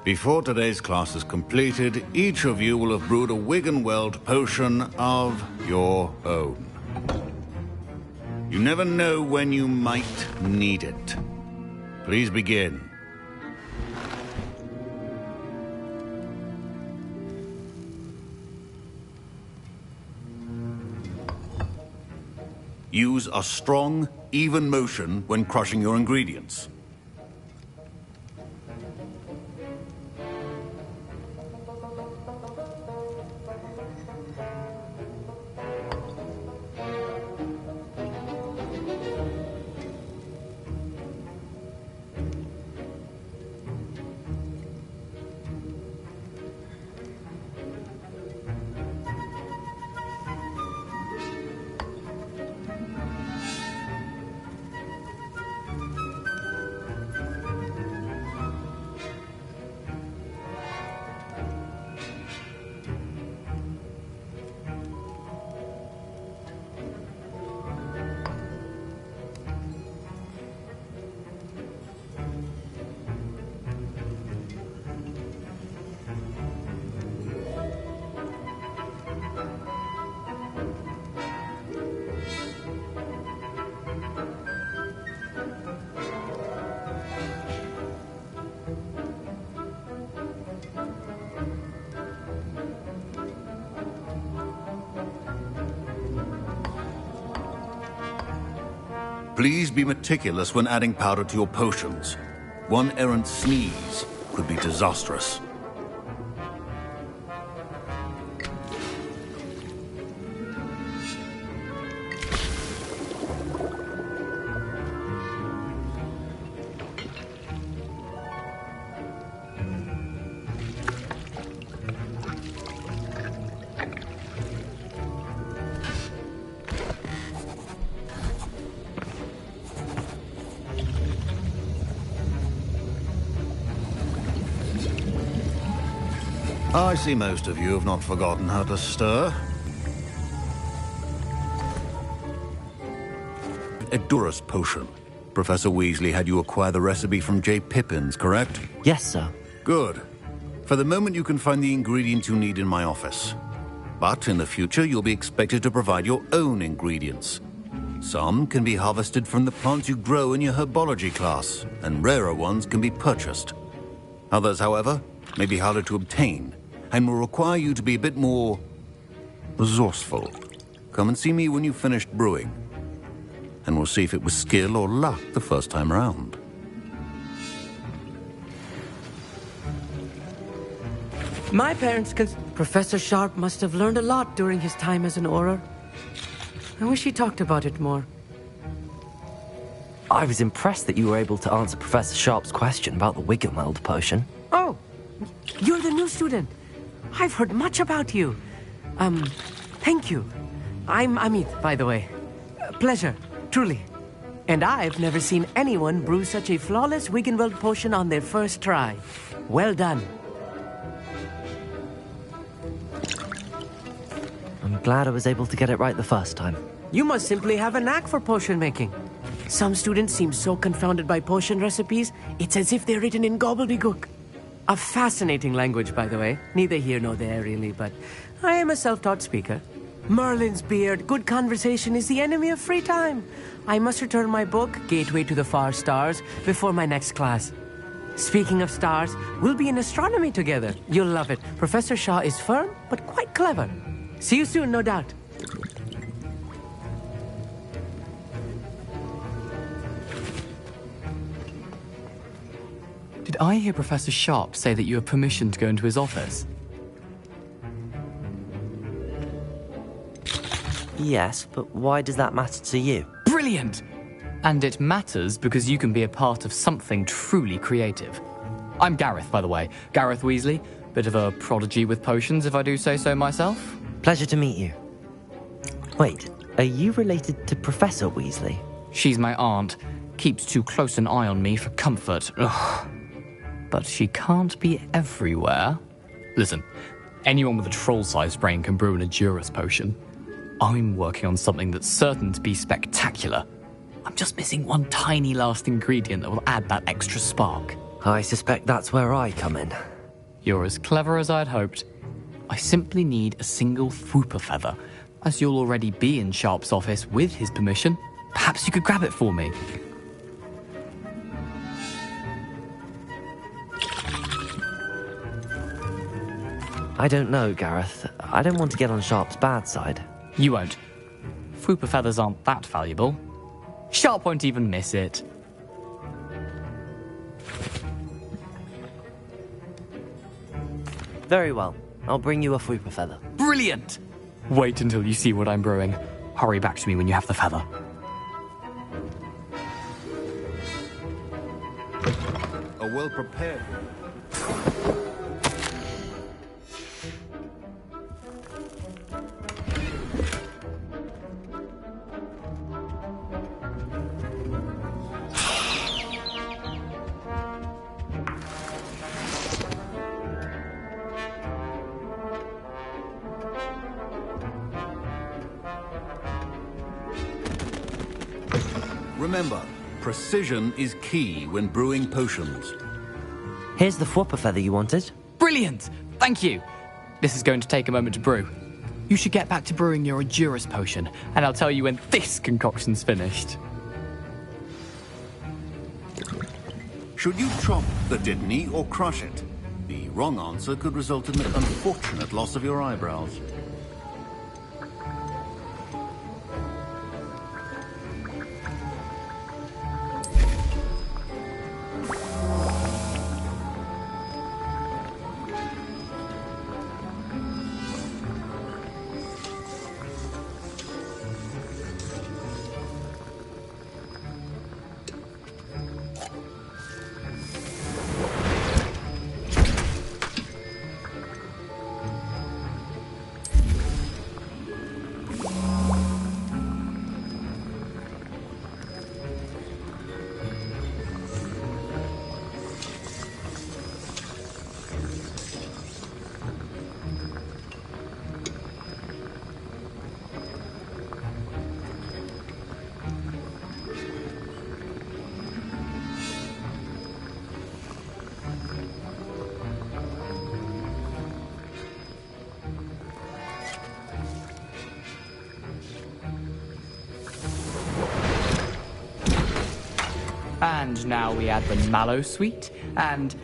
Before today's class is completed, each of you will have brewed a Wiggenweld potion of your own. You never know when you might need it. Please begin. Use a strong, even motion when crushing your ingredients. Please be meticulous when adding powder to your potions. One errant sneeze could be disastrous. I see most of you have not forgotten how to stir. Edurus potion. Professor Weasley had you acquire the recipe from J. Pippins, correct? Yes, sir. Good. For the moment, you can find the ingredients you need in my office. But in the future, you'll be expected to provide your own ingredients. Some can be harvested from the plants you grow in your herbology class, and rarer ones can be purchased. Others, however, may be harder to obtain, and will require you to be a bit more resourceful. Come and see me when you've finished brewing, and we'll see if it was skill or luck the first time round. My parents Professor Sharp must have learned a lot during his time as an Auror. I wish he talked about it more. I was impressed that you were able to answer Professor Sharp's question about the Wiggenweld potion. Oh, you're the new student. I've heard much about you. Thank you. I'm Amit, by the way. Pleasure, truly. And I've never seen anyone brew such a flawless Wiggenweld potion on their first try. Well done. I'm glad I was able to get it right the first time. You must simply have a knack for potion making. Some students seem so confounded by potion recipes, it's as if they're written in gobbledygook. A fascinating language, by the way. Neither here nor there, really, but I am a self-taught speaker. Merlin's beard, good conversation is the enemy of free time. I must return my book, Gateway to the Far Stars, before my next class. Speaking of stars, we'll be in astronomy together. You'll love it. Professor Shaw is firm, but quite clever. See you soon, no doubt. Did I hear Professor Sharp say that you have permission to go into his office? Yes, but why does that matter to you? Brilliant! And it matters because you can be a part of something truly creative. I'm Gareth, by the way. Gareth Weasley. Bit of a prodigy with potions, if I do say so myself. Pleasure to meet you. Wait, are you related to Professor Weasley? She's my aunt. Keeps too close an eye on me for comfort. Ugh. But she can't be everywhere. Listen, anyone with a troll-sized brain can brew an Edurus potion. I'm working on something that's certain to be spectacular. I'm just missing one tiny last ingredient that will add that extra spark. I suspect that's where I come in. You're as clever as I'd hoped. I simply need a single Fwooper feather. As you'll already be in Sharp's office with his permission, perhaps you could grab it for me. I don't know, Gareth. I don't want to get on Sharp's bad side. You won't. Fwooper feathers aren't that valuable. Sharp won't even miss it. Very well. I'll bring you a Fwooper feather. Brilliant! Wait until you see what I'm brewing. Hurry back to me when you have the feather. A well-prepared... Remember, precision is key when brewing potions. Here's the Fwooper feather you wanted. Brilliant! Thank you! This is going to take a moment to brew. You should get back to brewing your Edurus potion, and I'll tell you when this concoction's finished. Should you chop the Dittany or crush it? The wrong answer could result in the unfortunate loss of your eyebrows. And now we add the Mallow Sweet, and...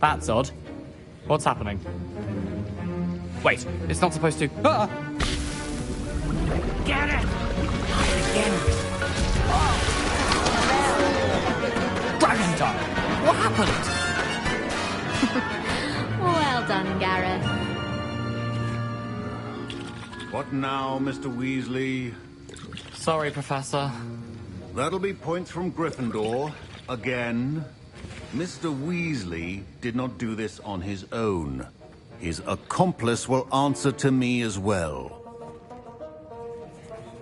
That's odd. What's happening? Wait, it's not supposed to... Ah! Get it! Again. Dragon Tongue! What happened? Well done, Gareth. What now, Mr. Weasley? Sorry, Professor. That'll be points from Gryffindor. Again. Mr. Weasley did not do this on his own. His accomplice will answer to me as well.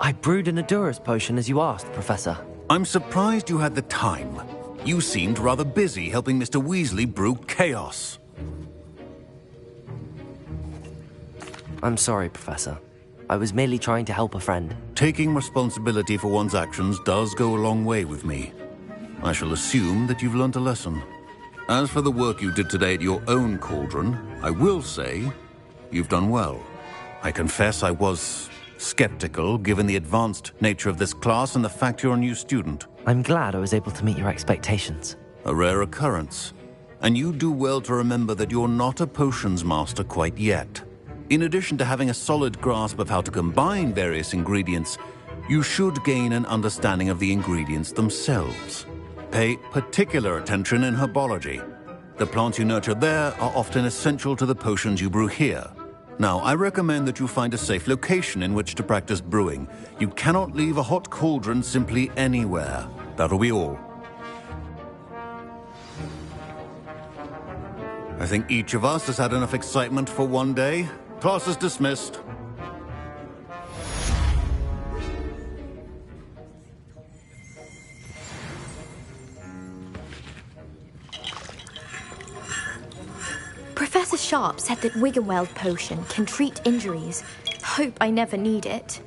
I brewed an Adurus potion as you asked, Professor. I'm surprised you had the time. You seemed rather busy helping Mr. Weasley brew chaos. I'm sorry, Professor. I was merely trying to help a friend. Taking responsibility for one's actions does go a long way with me. I shall assume that you've learnt a lesson. As for the work you did today at your own cauldron, I will say you've done well. I confess I was skeptical, given the advanced nature of this class and the fact you're a new student. I'm glad I was able to meet your expectations. A rare occurrence. And you do well to remember that you're not a potions master quite yet. In addition to having a solid grasp of how to combine various ingredients, you should gain an understanding of the ingredients themselves. Pay particular attention in herbology. The plants you nurture there are often essential to the potions you brew here. Now, I recommend that you find a safe location in which to practice brewing. You cannot leave a hot cauldron simply anywhere. That'll be all. I think each of us has had enough excitement for one day. Class is dismissed. Professor Sharp said that Wiggenweld potion can treat injuries. Hope I never need it.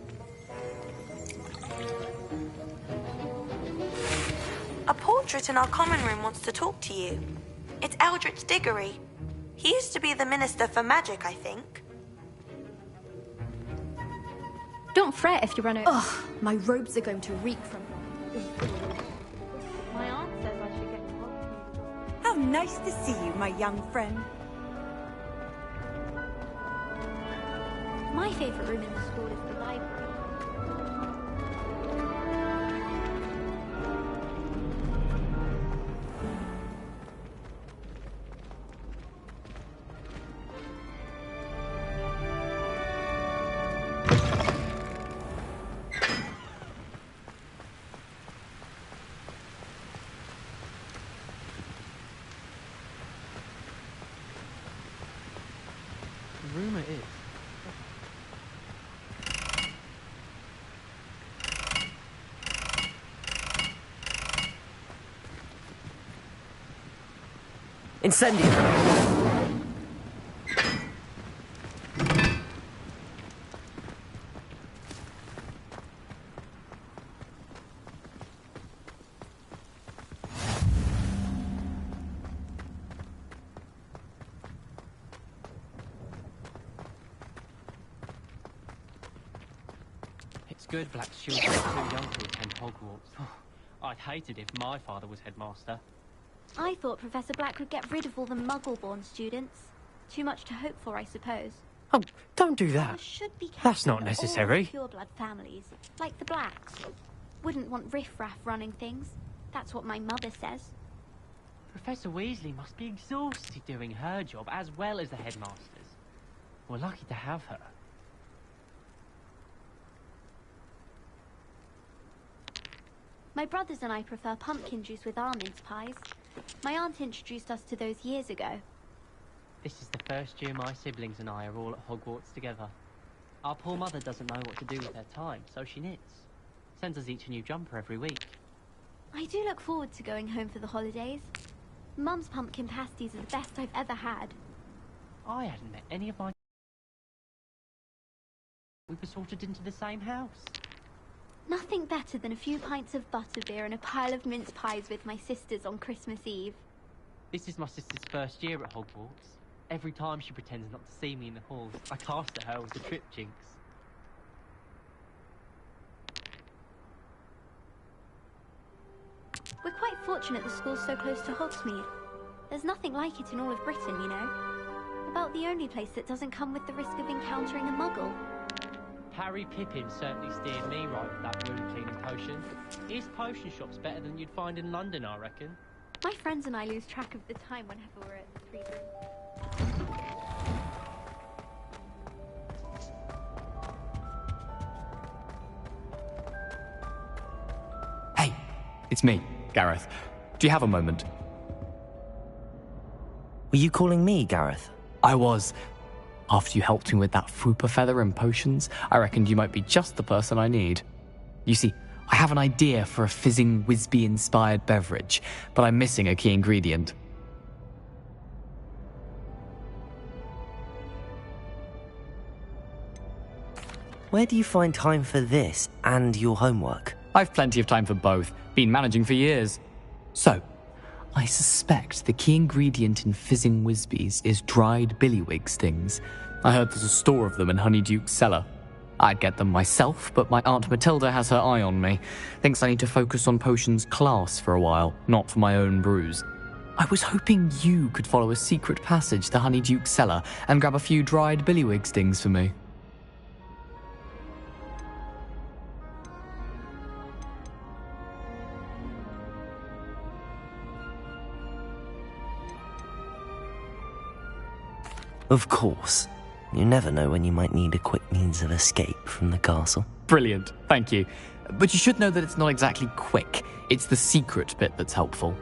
A portrait in our common room wants to talk to you. It's Eldritch Diggory. He used to be the Minister for Magic, I think. Don't fret if you run out. Ugh, my robes are going to reek from... My aunt says I should get to work. How nice to see you, my young friend. My favourite room in the school is the library. Rumour is. Incendio! It's good Black's children are too young to attend Hogwarts. I'd hate it if my father was headmaster. I thought Professor Black would get rid of all the Muggle-born students. Too much to hope for, I suppose. Oh, don't do that. There should be That's not captain of all necessary. pureblood families, like the Blacks. Wouldn't want riff-raff running things. That's what my mother says. Professor Weasley must be exhausted doing her job as well as the headmaster's. We're lucky to have her. My brothers and I prefer pumpkin juice with almond pies. My aunt introduced us to those years ago. This is the first year my siblings and I are all at Hogwarts together. Our poor mother doesn't know what to do with her time, so she knits. Sends us each a new jumper every week. I do look forward to going home for the holidays. Mum's pumpkin pasties are the best I've ever had. I hadn't met any of my... We were sorted into the same house. Nothing better than a few pints of butterbeer and a pile of mince pies with my sisters on Christmas Eve. This is my sister's first year at Hogwarts. Every time she pretends not to see me in the halls, I cast at her with the trip jinx. We're quite fortunate the school's so close to Hogsmeade. There's nothing like it in all of Britain, you know. About the only place that doesn't come with the risk of encountering a muggle. Harry Pippin certainly steered me right with that wound cleaning potion. His potion shop's better than you'd find in London, I reckon. My friends and I lose track of the time whenever we're at the Three Rooms. Hey, it's me, Gareth. Do you have a moment? Were you calling me, Gareth? I was. After you helped me with that Fupa feather and potions, I reckoned you might be just the person I need. You see, I have an idea for a fizzing Whizbee-inspired beverage, but I'm missing a key ingredient. Where do you find time for this and your homework? I've plenty of time for both. Been managing for years. So, I suspect the key ingredient in fizzing Whizbees is dried billywig stings. I heard there's a store of them in Honeyduke's cellar. I'd get them myself, but my Aunt Matilda has her eye on me. Thinks I need to focus on potions class for a while, not for my own brews. I was hoping you could follow a secret passage to Honeyduke's cellar and grab a few dried billywig stings for me. Of course. You never know when you might need a quick means of escape from the castle. Brilliant, thank you. But you should know that it's not exactly quick. It's the secret bit that's helpful.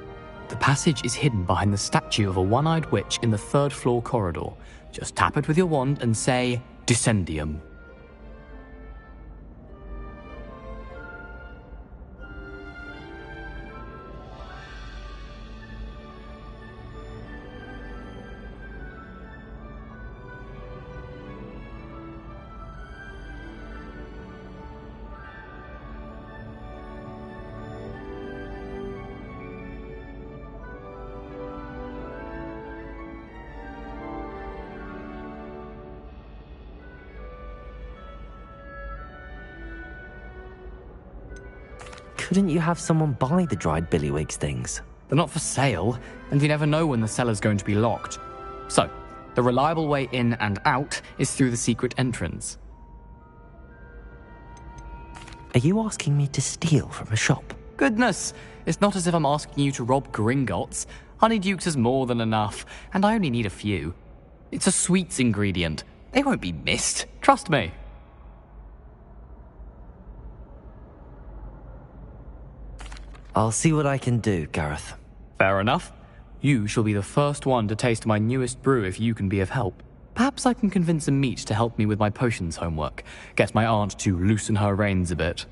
The passage is hidden behind the statue of a one-eyed witch in the third-floor corridor. Just tap it with your wand and say, Descendium. Couldn't you have someone buy the dried billywig stings? They're not for sale, and you never know when the cellar's going to be locked. So, the reliable way in and out is through the secret entrance. Are you asking me to steal from a shop? Goodness, it's not as if I'm asking you to rob Gringotts. Honeyduke's is more than enough, and I only need a few. It's a sweets ingredient. They won't be missed, trust me. I'll see what I can do, Gareth. Fair enough. You shall be the first one to taste my newest brew if you can be of help. Perhaps I can convince a meat to help me with my potions homework. Get my aunt to loosen her reins a bit.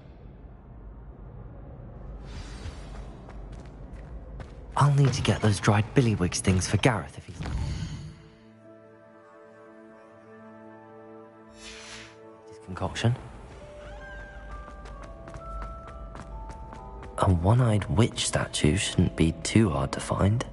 I'll need to get those dried billywig stings for Gareth if he's not. This concoction. A one-eyed witch statue shouldn't be too hard to find.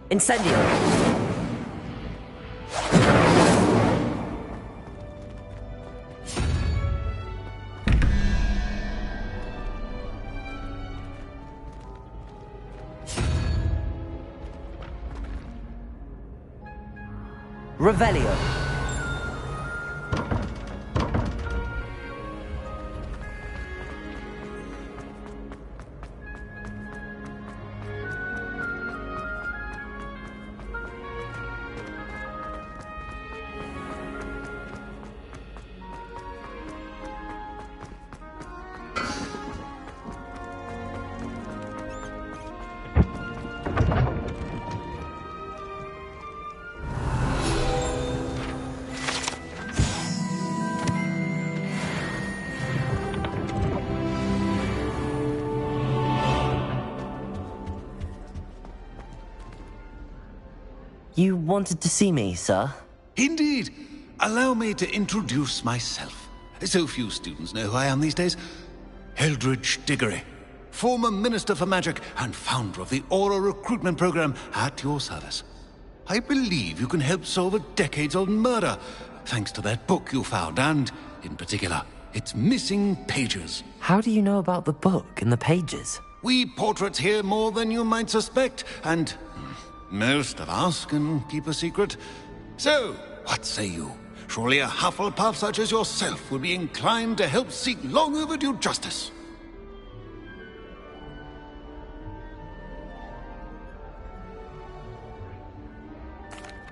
Incendio! Revelio. You wanted to see me, sir? Indeed. Allow me to introduce myself. So few students know who I am these days. Eldridge Diggory, former Minister for Magic and founder of the Aura recruitment program, at your service. I believe you can help solve a decades-old murder, thanks to that book you found, and, in particular, its missing pages. How do you know about the book and the pages? We portraits hear more than you might suspect, and most of us can keep a secret. So, what say you? Surely a Hufflepuff such as yourself would be inclined to help seek long overdue justice.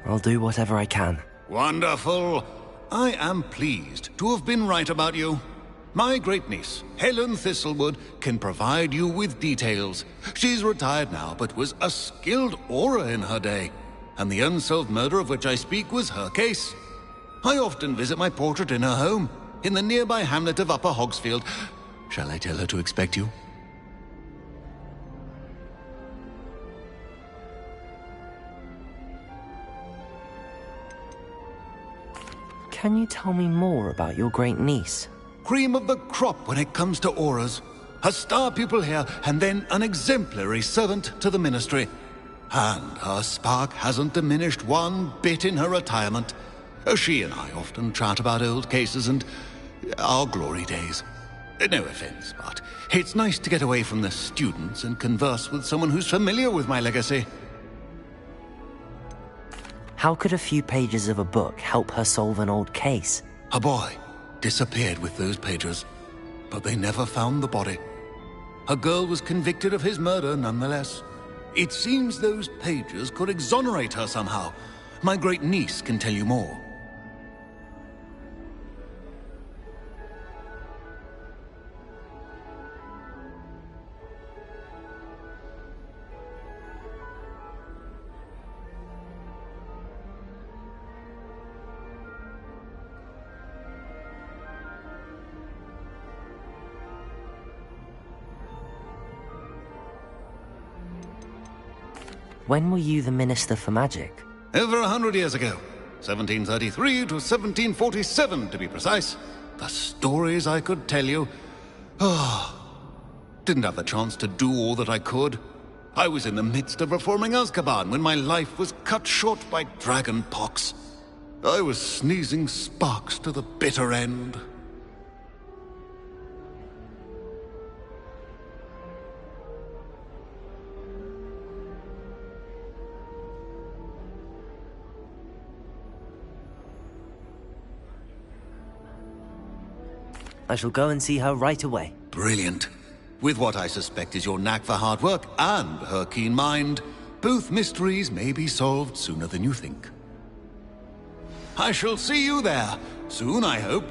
I'll do whatever I can. Wonderful. I am pleased to have been right about you. My great-niece, Helen Thistlewood, can provide you with details. She's retired now, but was a skilled aura in her day. And the unsolved murder of which I speak was her case. I often visit my portrait in her home, in the nearby hamlet of Upper Hogsfield. Shall I tell her to expect you? Can you tell me more about your great-niece? Cream of the crop when it comes to auras. A star pupil here, and then an exemplary servant to the ministry. And her spark hasn't diminished one bit in her retirement. She and I often chat about old cases and our glory days. No offense, but it's nice to get away from the students and converse with someone who's familiar with my legacy. How could a few pages of a book help her solve an old case? A boy disappeared with those pages, but they never found the body. A girl was convicted of his murder nonetheless. It seems those pages could exonerate her somehow. My great-niece can tell you more. When were you the Minister for Magic? Over 100 years ago. 1733 to 1747, to be precise. The stories I could tell you. Didn't have the chance to do all that I could. I was in the midst of reforming Azkaban when my life was cut short by dragon pox. I was sneezing sparks to the bitter end. I shall go and see her right away. Brilliant. With what I suspect is your knack for hard work and her keen mind, both mysteries may be solved sooner than you think. I shall see you there, soon I hope.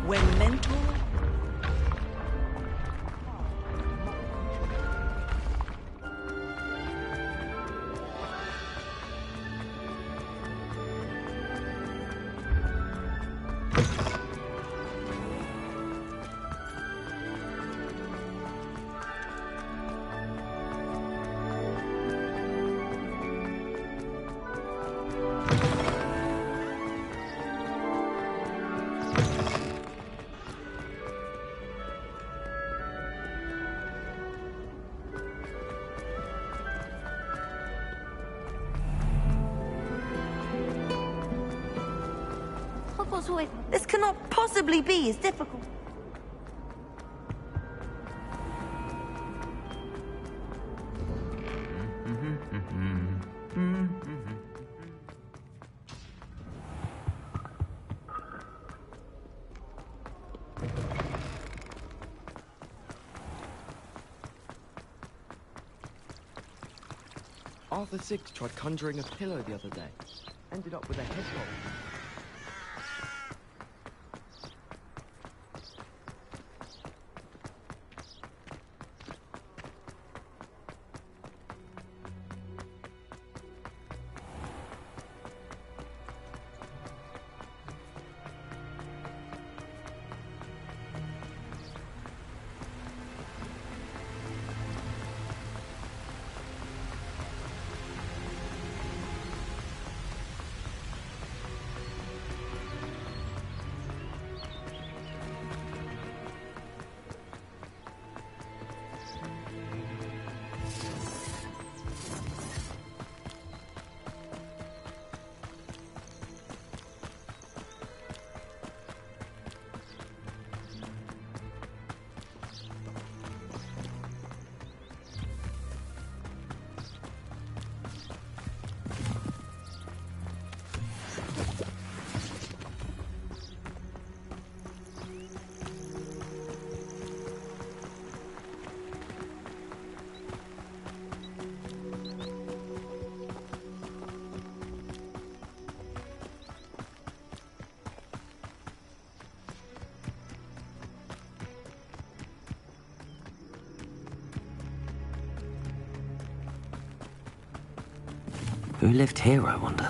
When mental... This cannot possibly be as difficult. Arthur Six tried conjuring a pillow the other day. Ended up with a head roll. Who lived here, I wonder?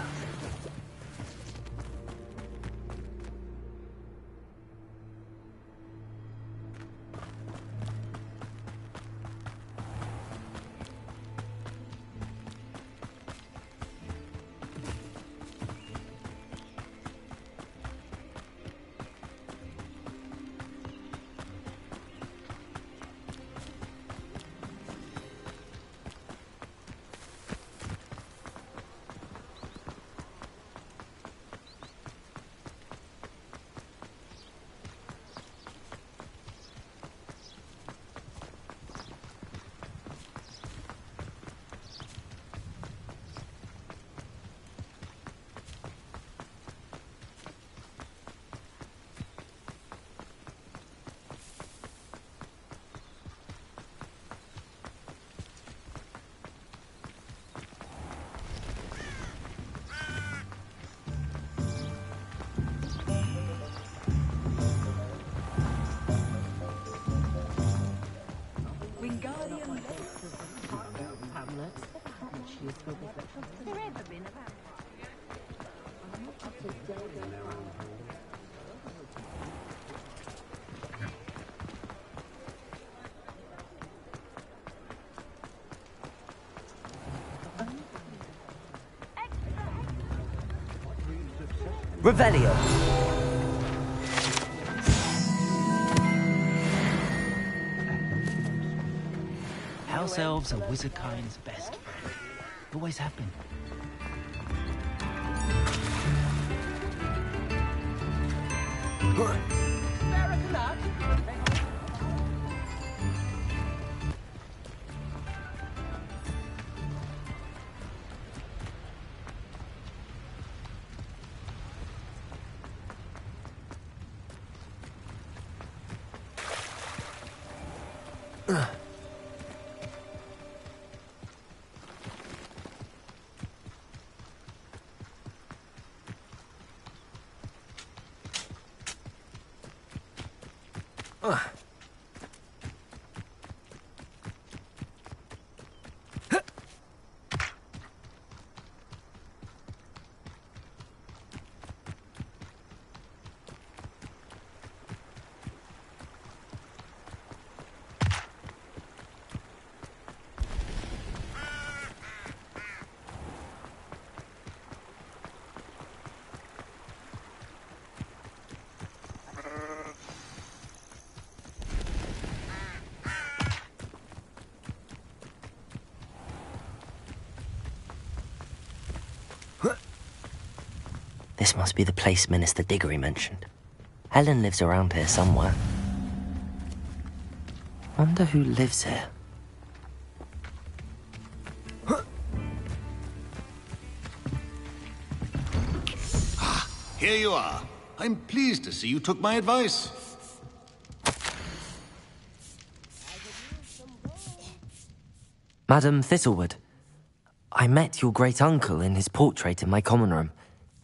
Revelio. House elves are wizardkind's best friend. Always have been. This must be the place Minister Diggory mentioned. Helen lives around here somewhere. Wonder who lives here. Here you are. I'm pleased to see you took my advice. Madam Thistlewood, I met your great-uncle in his portrait in my common room.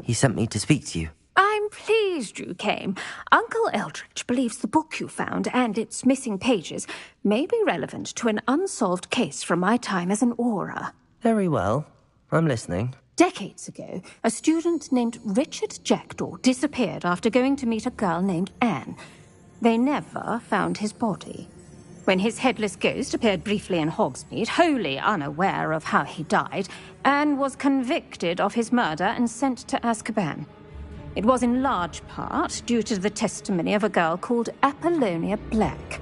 He sent me to speak to you. I'm pleased you came. Uncle Eldridge believes the book you found and its missing pages may be relevant to an unsolved case from my time as an Auror. Very well. I'm listening. Decades ago, a student named Richard Jackdaw disappeared after going to meet a girl named Anne. They never found his body. When his headless ghost appeared briefly in Hogsmeade, wholly unaware of how he died, Anne was convicted of his murder and sent to Azkaban. It was in large part due to the testimony of a girl called Apollonia Black.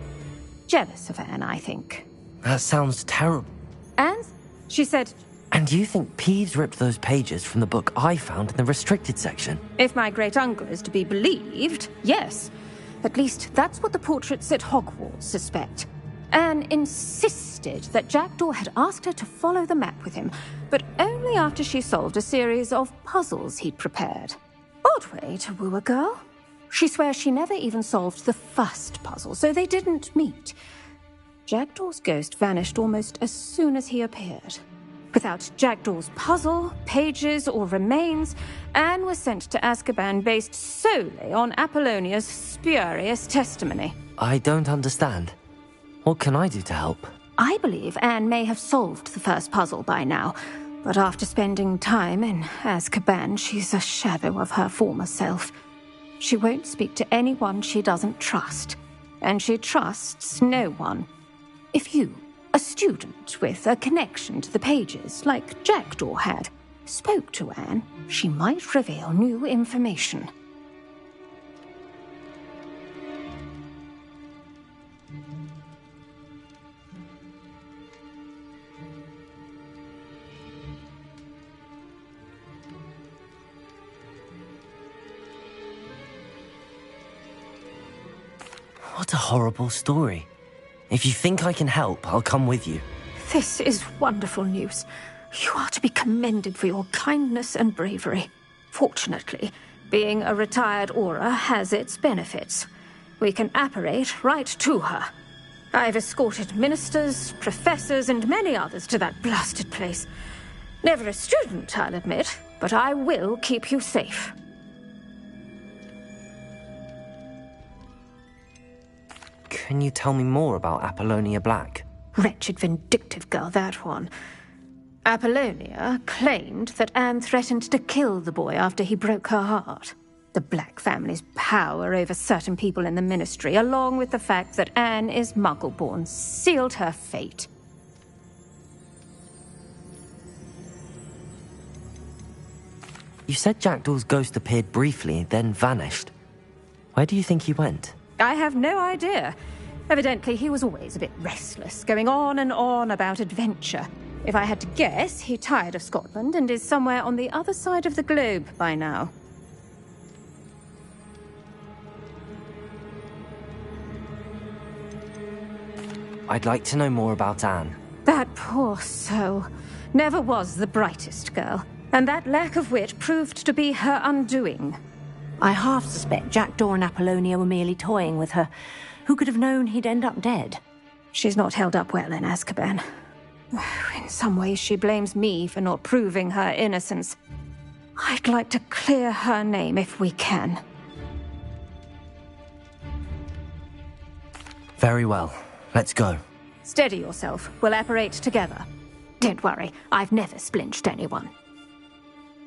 Jealous of Anne, I think. That sounds terrible. Anne? She said... And you think Peeves ripped those pages from the book I found in the restricted section? If my great-uncle is to be believed, yes. At least that's what the portraits at Hogwarts suspect. Anne insisted that Jackdaw had asked her to follow the map with him, but only after she solved a series of puzzles he'd prepared. Odd way to woo a girl. She swears she never even solved the first puzzle, so they didn't meet. Jackdaw's ghost vanished almost as soon as he appeared. Without Jackdaw's puzzle, pages, or remains, Anne was sent to Azkaban based solely on Apollonia's spurious testimony. I don't understand. What can I do to help? I believe Anne may have solved the first puzzle by now, but after spending time in Azkaban, she's a shadow of her former self. She won't speak to anyone she doesn't trust, and she trusts no one. If you, a student with a connection to the pages, like Jackdaw had, spoke to Anne, she might reveal new information. What a horrible story. If you think I can help, I'll come with you. This is wonderful news. You are to be commended for your kindness and bravery. Fortunately, being a retired Auror has its benefits. We can apparate right to her. I've escorted ministers, professors, and many others to that blasted place. Never a student, I'll admit, but I will keep you safe. Can you tell me more about Apollonia Black? Wretched, vindictive girl, that one. Apollonia claimed that Anne threatened to kill the boy after he broke her heart. The Black family's power over certain people in the Ministry, along with the fact that Anne is Muggle-born, sealed her fate. You said Jackdaw's ghost appeared briefly, then vanished. Where do you think he went? I have no idea. Evidently, he was always a bit restless, going on and on about adventure. If I had to guess, he tired of Scotland and is somewhere on the other side of the globe by now. I'd like to know more about Anne. That poor soul. Never was the brightest girl, and that lack of wit proved to be her undoing. I half suspect Jackdaw and Apollonia were merely toying with her. Who could have known he'd end up dead? She's not held up well in Azkaban. In some ways, she blames me for not proving her innocence. I'd like to clear her name if we can. Very well. Let's go. Steady yourself. We'll apparate together. Don't worry, I've never splinched anyone.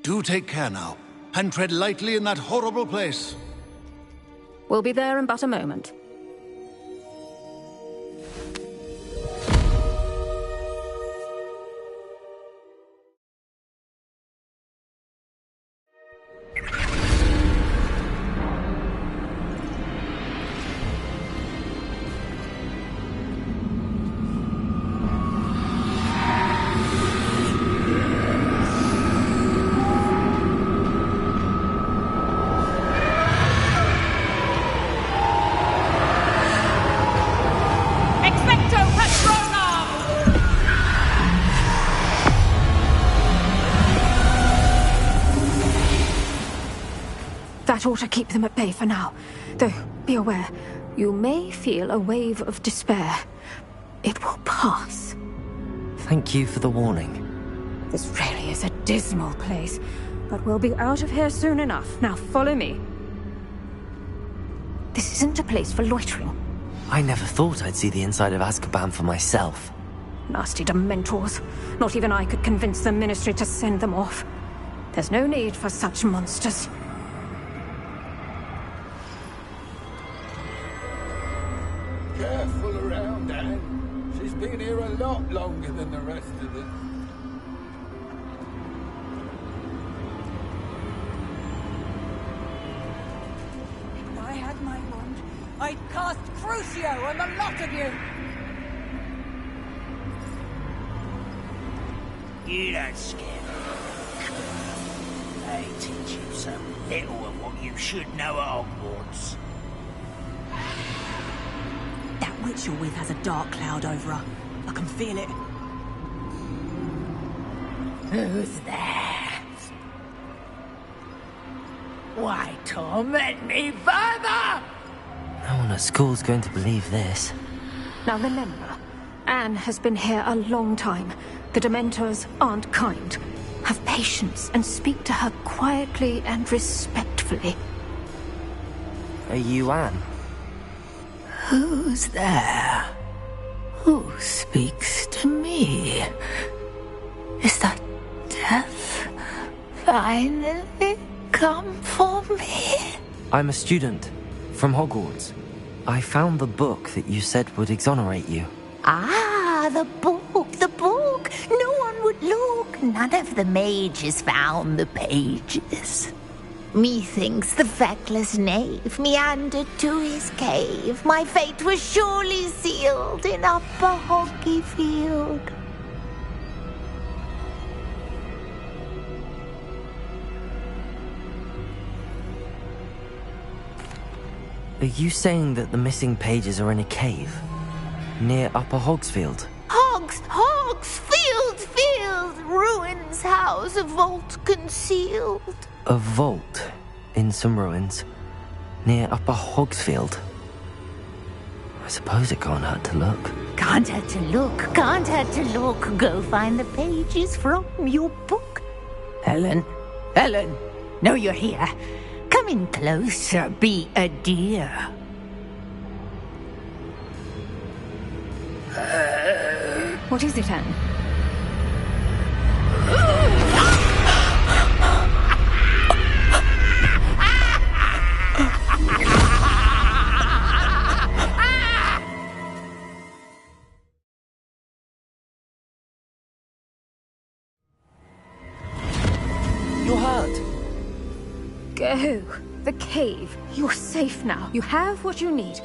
Do take care now, and tread lightly in that horrible place. We'll be there in but a moment. That ought to keep them at bay for now. Though, be aware, you may feel a wave of despair. It will pass. Thank you for the warning. This really is a dismal place, but we'll be out of here soon enough. Now follow me. This isn't a place for loitering. I never thought I'd see the inside of Azkaban for myself. Nasty Dementors. Not even I could convince the Ministry to send them off. There's no need for such monsters. Careful around, Anne. She's been here a lot longer than the rest of them. If I had my wand, I'd cast Crucio on the lot of you! You don't scare me. They teach you so little of what you should know at Hogwarts. That witch you're with has a dark cloud over her. I can feel it. Who's there? Why torment me further? No one at school's going to believe this. Now remember, Anne has been here a long time. The Dementors aren't kind. Have patience and speak to her quietly and respectfully. Are you Anne? Who's there? Who speaks to me? Is that death finally come for me? I'm a student from Hogwarts. I found the book that you said would exonerate you. Ah, the book, the book. No one would look. None of the mages found the pages. Methinks the feckless knave meandered to his cave. My fate was surely sealed in Upper Hoggyfield. Are you saying that the missing pages are in a cave? Near Upper Hogsfield? Hogsfield! Ruins house, a vault concealed. A vault in some ruins near Upper Hogsfield. I suppose it can't hurt to look. Can't hurt to look, can't hurt to look. Go find the pages from your book. Helen, know you're here. Come in closer, be a dear. What is it, Anne? You're hurt. Go. The cave. You're safe now. You have what you need.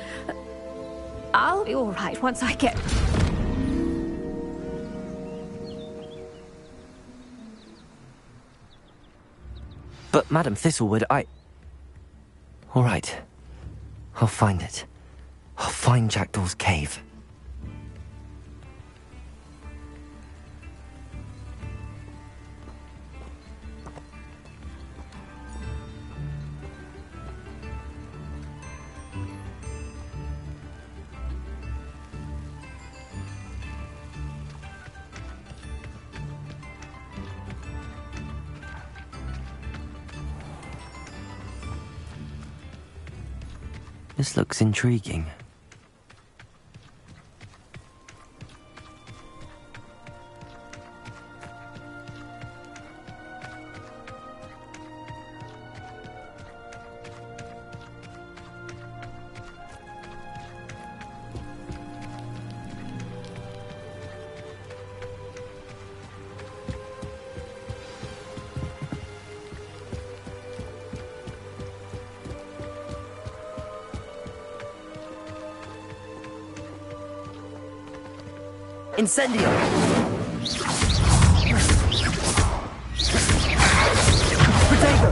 I'll be all right once I get... But Madam Thistlewood, All right. I'll find it. I'll find Jackdaw's cave. This looks intriguing. Incendio! Protego!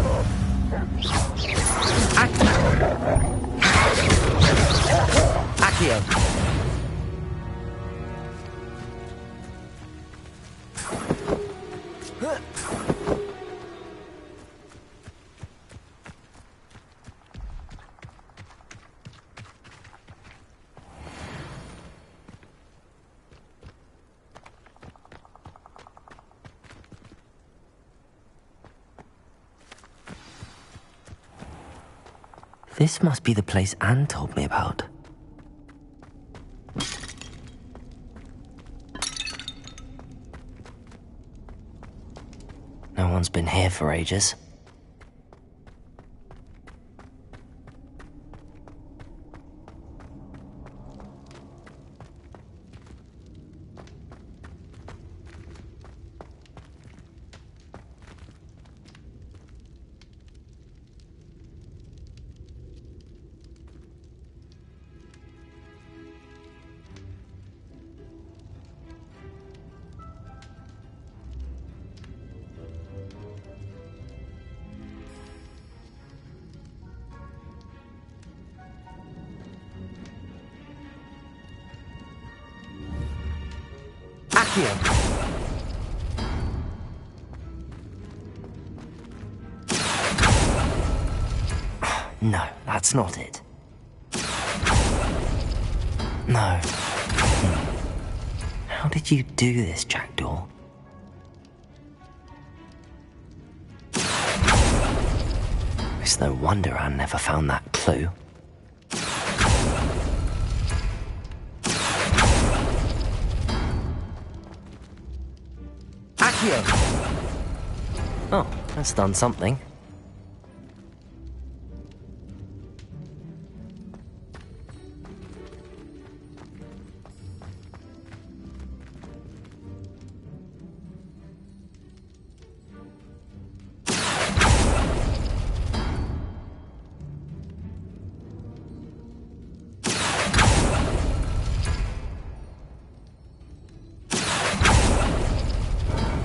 Accio! This must be the place Anne told me about. No one's been here for ages. No, that's not it. No. How did you do this, Jackdaw? It's no wonder Anne never found that clue. Accio! Oh, that's done something.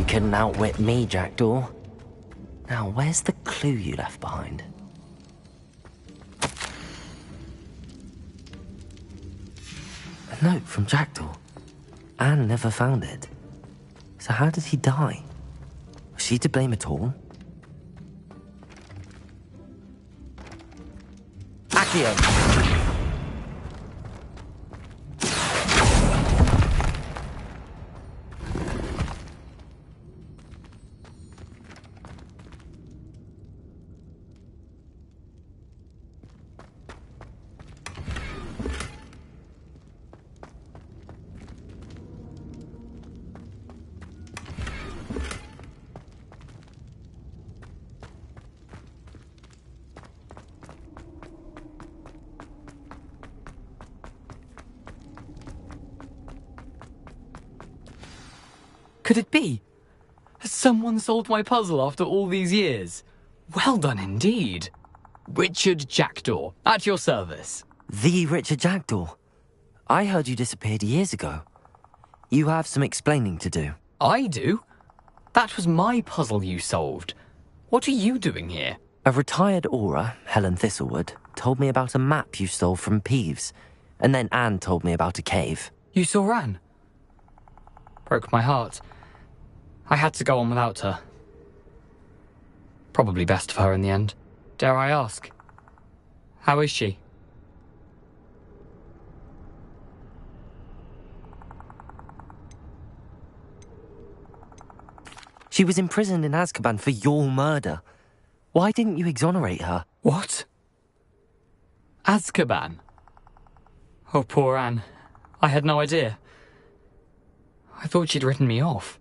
Couldn't outwit me, Jackdaw. Now, where's the clue you left behind? A note from Jackdaw. Anne never found it. So how did he die? Was she to blame at all? Accio! Could it be? Has someone solved my puzzle after all these years? Well done indeed. Richard Jackdaw, at your service. The Richard Jackdaw? I heard you disappeared years ago. You have some explaining to do. I do? That was my puzzle you solved. What are you doing here? A retired Auror, Helen Thistlewood, told me about a map you stole from Peeves, and then Anne told me about a cave. You saw Anne? Broke my heart. I had to go on without her. Probably best for her in the end. Dare I ask? How is she? She was imprisoned in Azkaban for your murder. Why didn't you exonerate her? What? Azkaban? Oh, poor Anne. I had no idea. I thought she'd written me off.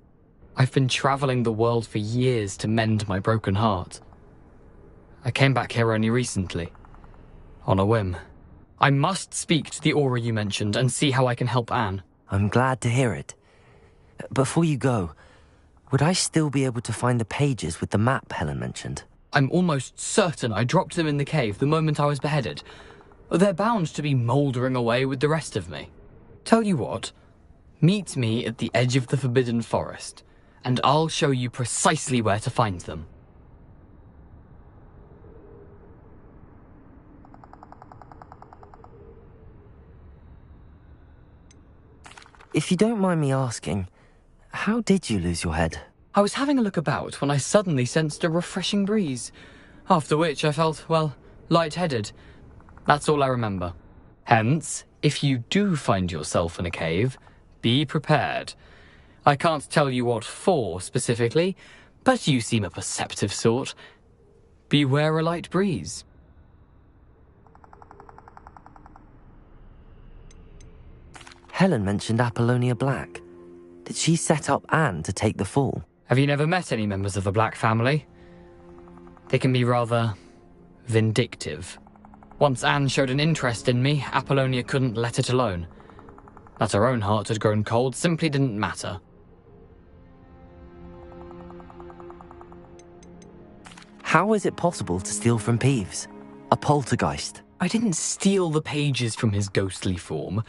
I've been travelling the world for years to mend my broken heart. I came back here only recently. On a whim. I must speak to the Auror you mentioned and see how I can help Anne. I'm glad to hear it. Before you go, would I still be able to find the pages with the map Helen mentioned? I'm almost certain I dropped them in the cave the moment I was beheaded. They're bound to be mouldering away with the rest of me. Tell you what, Meet me at the edge of the Forbidden Forest, and I'll show you precisely where to find them. If you don't mind me asking, how did you lose your head? I was having a look about when I suddenly sensed a refreshing breeze, after which I felt, well, lightheaded. That's all I remember. Hence, if you do find yourself in a cave, be prepared. I can't tell you what for specifically, but you seem a perceptive sort. Beware a light breeze. Helen mentioned Apollonia Black. Did she set up Anne to take the fall? Have you never met any members of the Black family? They can be rather vindictive. Once Anne showed an interest in me, Apollonia couldn't let it alone. That her own heart had grown cold simply didn't matter. How is it possible to steal from Peeves? A poltergeist? I didn't steal the pages from his ghostly form.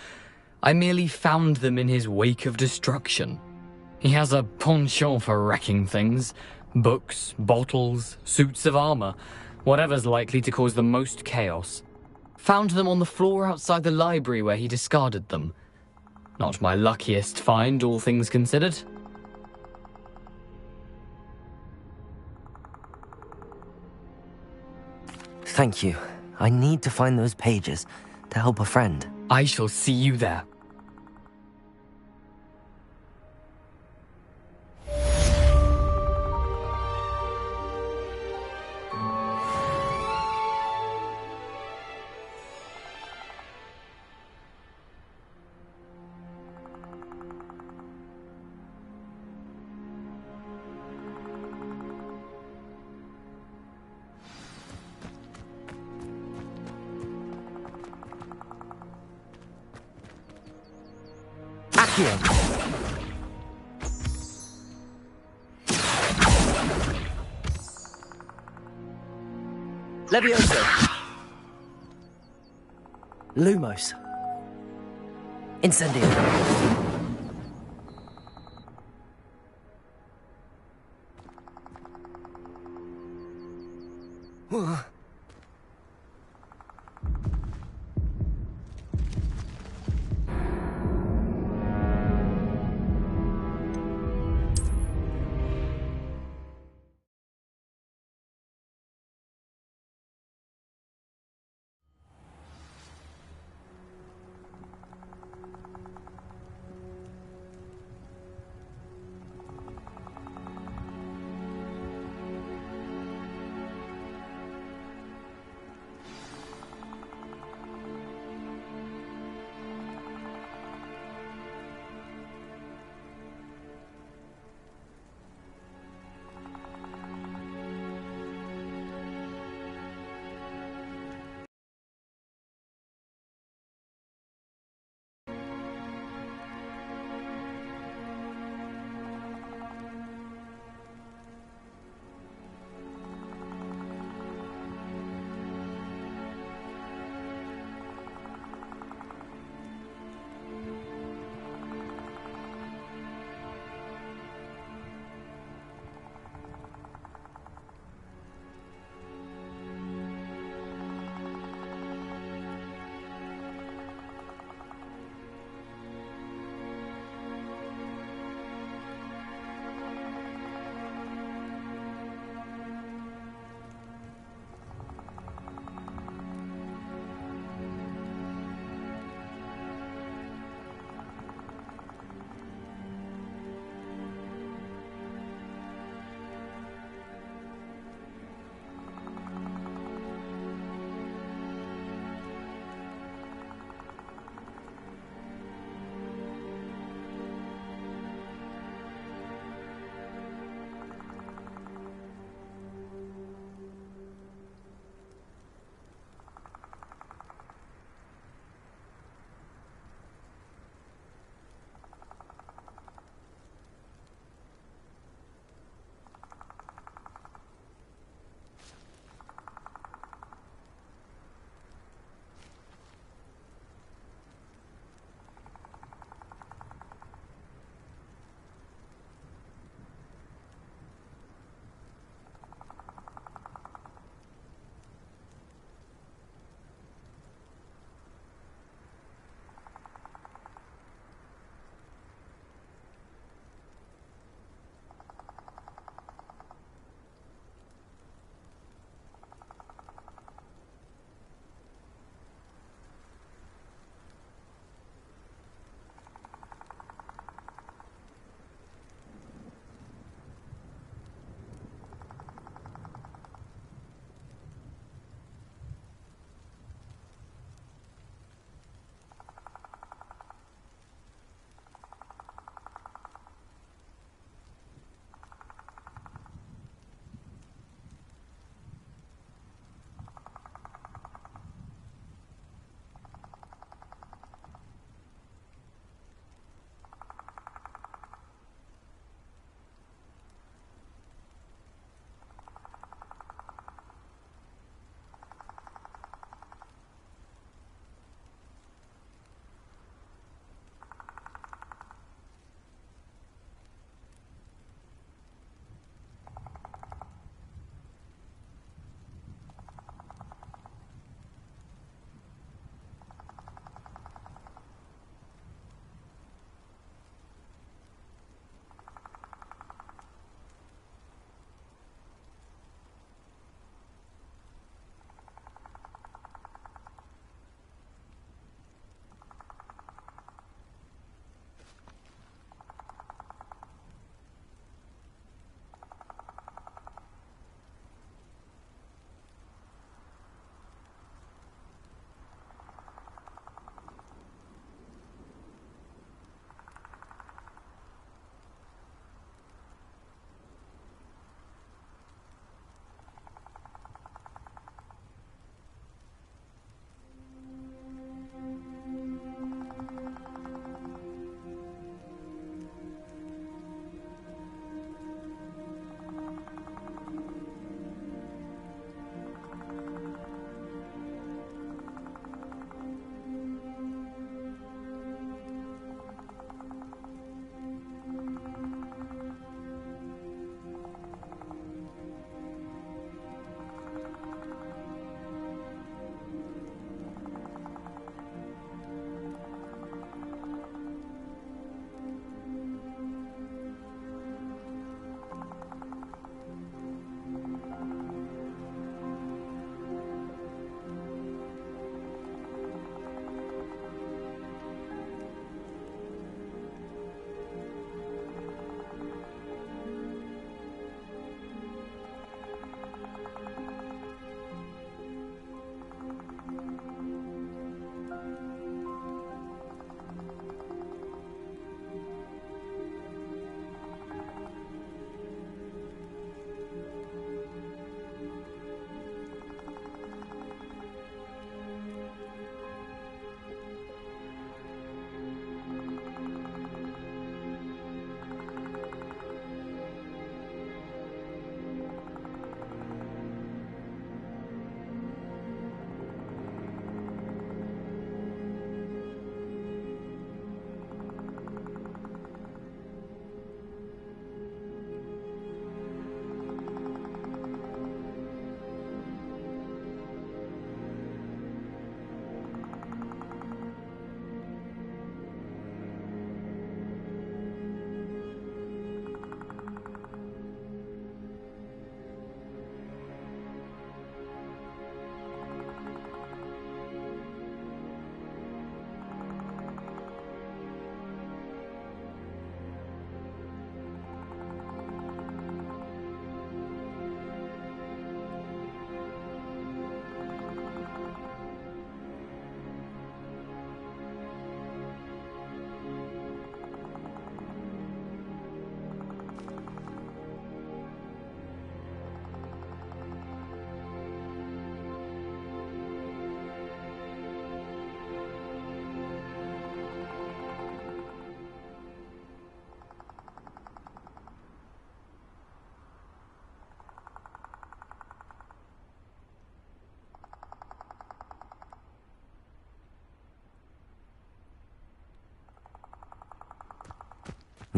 I merely found them in his wake of destruction. He has a penchant for wrecking things. Books, bottles, suits of armor, whatever's likely to cause the most chaos. Found them on the floor outside the library where he discarded them. Not my luckiest find, all things considered. Thank you. I need to find those pages to help a friend. I shall see you there. Levioso! Lumos. Incendio.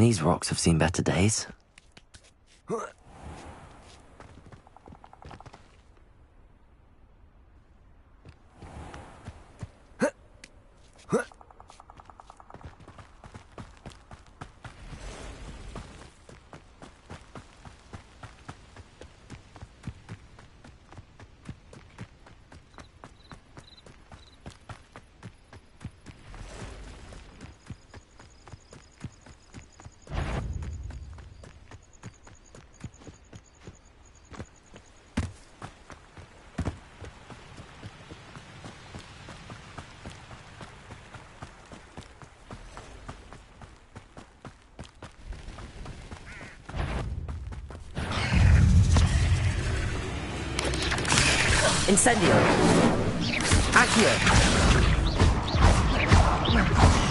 These rocks have seen better days. Incendio. Accio.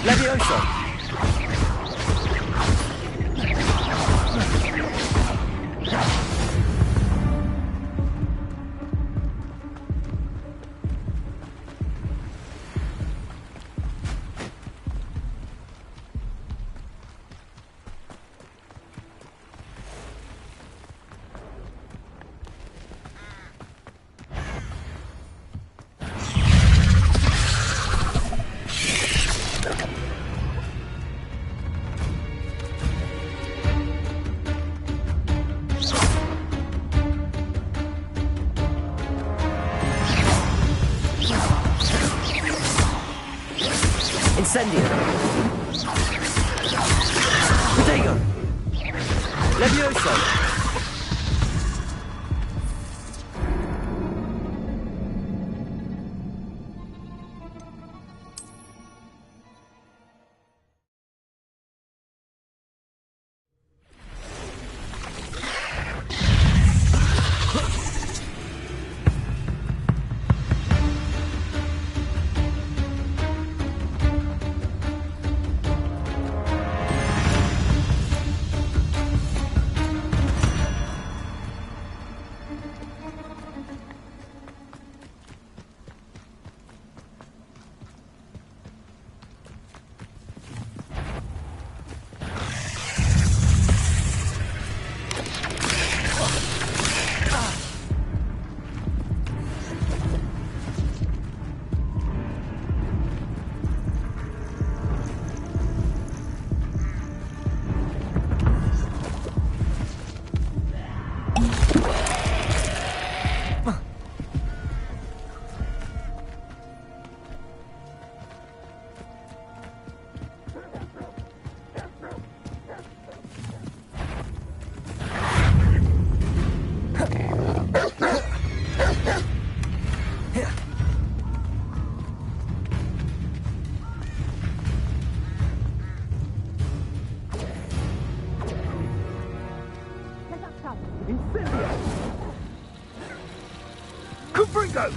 Levioso. Incendio. Protego. Levioso. Confringo!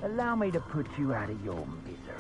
Allow me to put you out of your misery.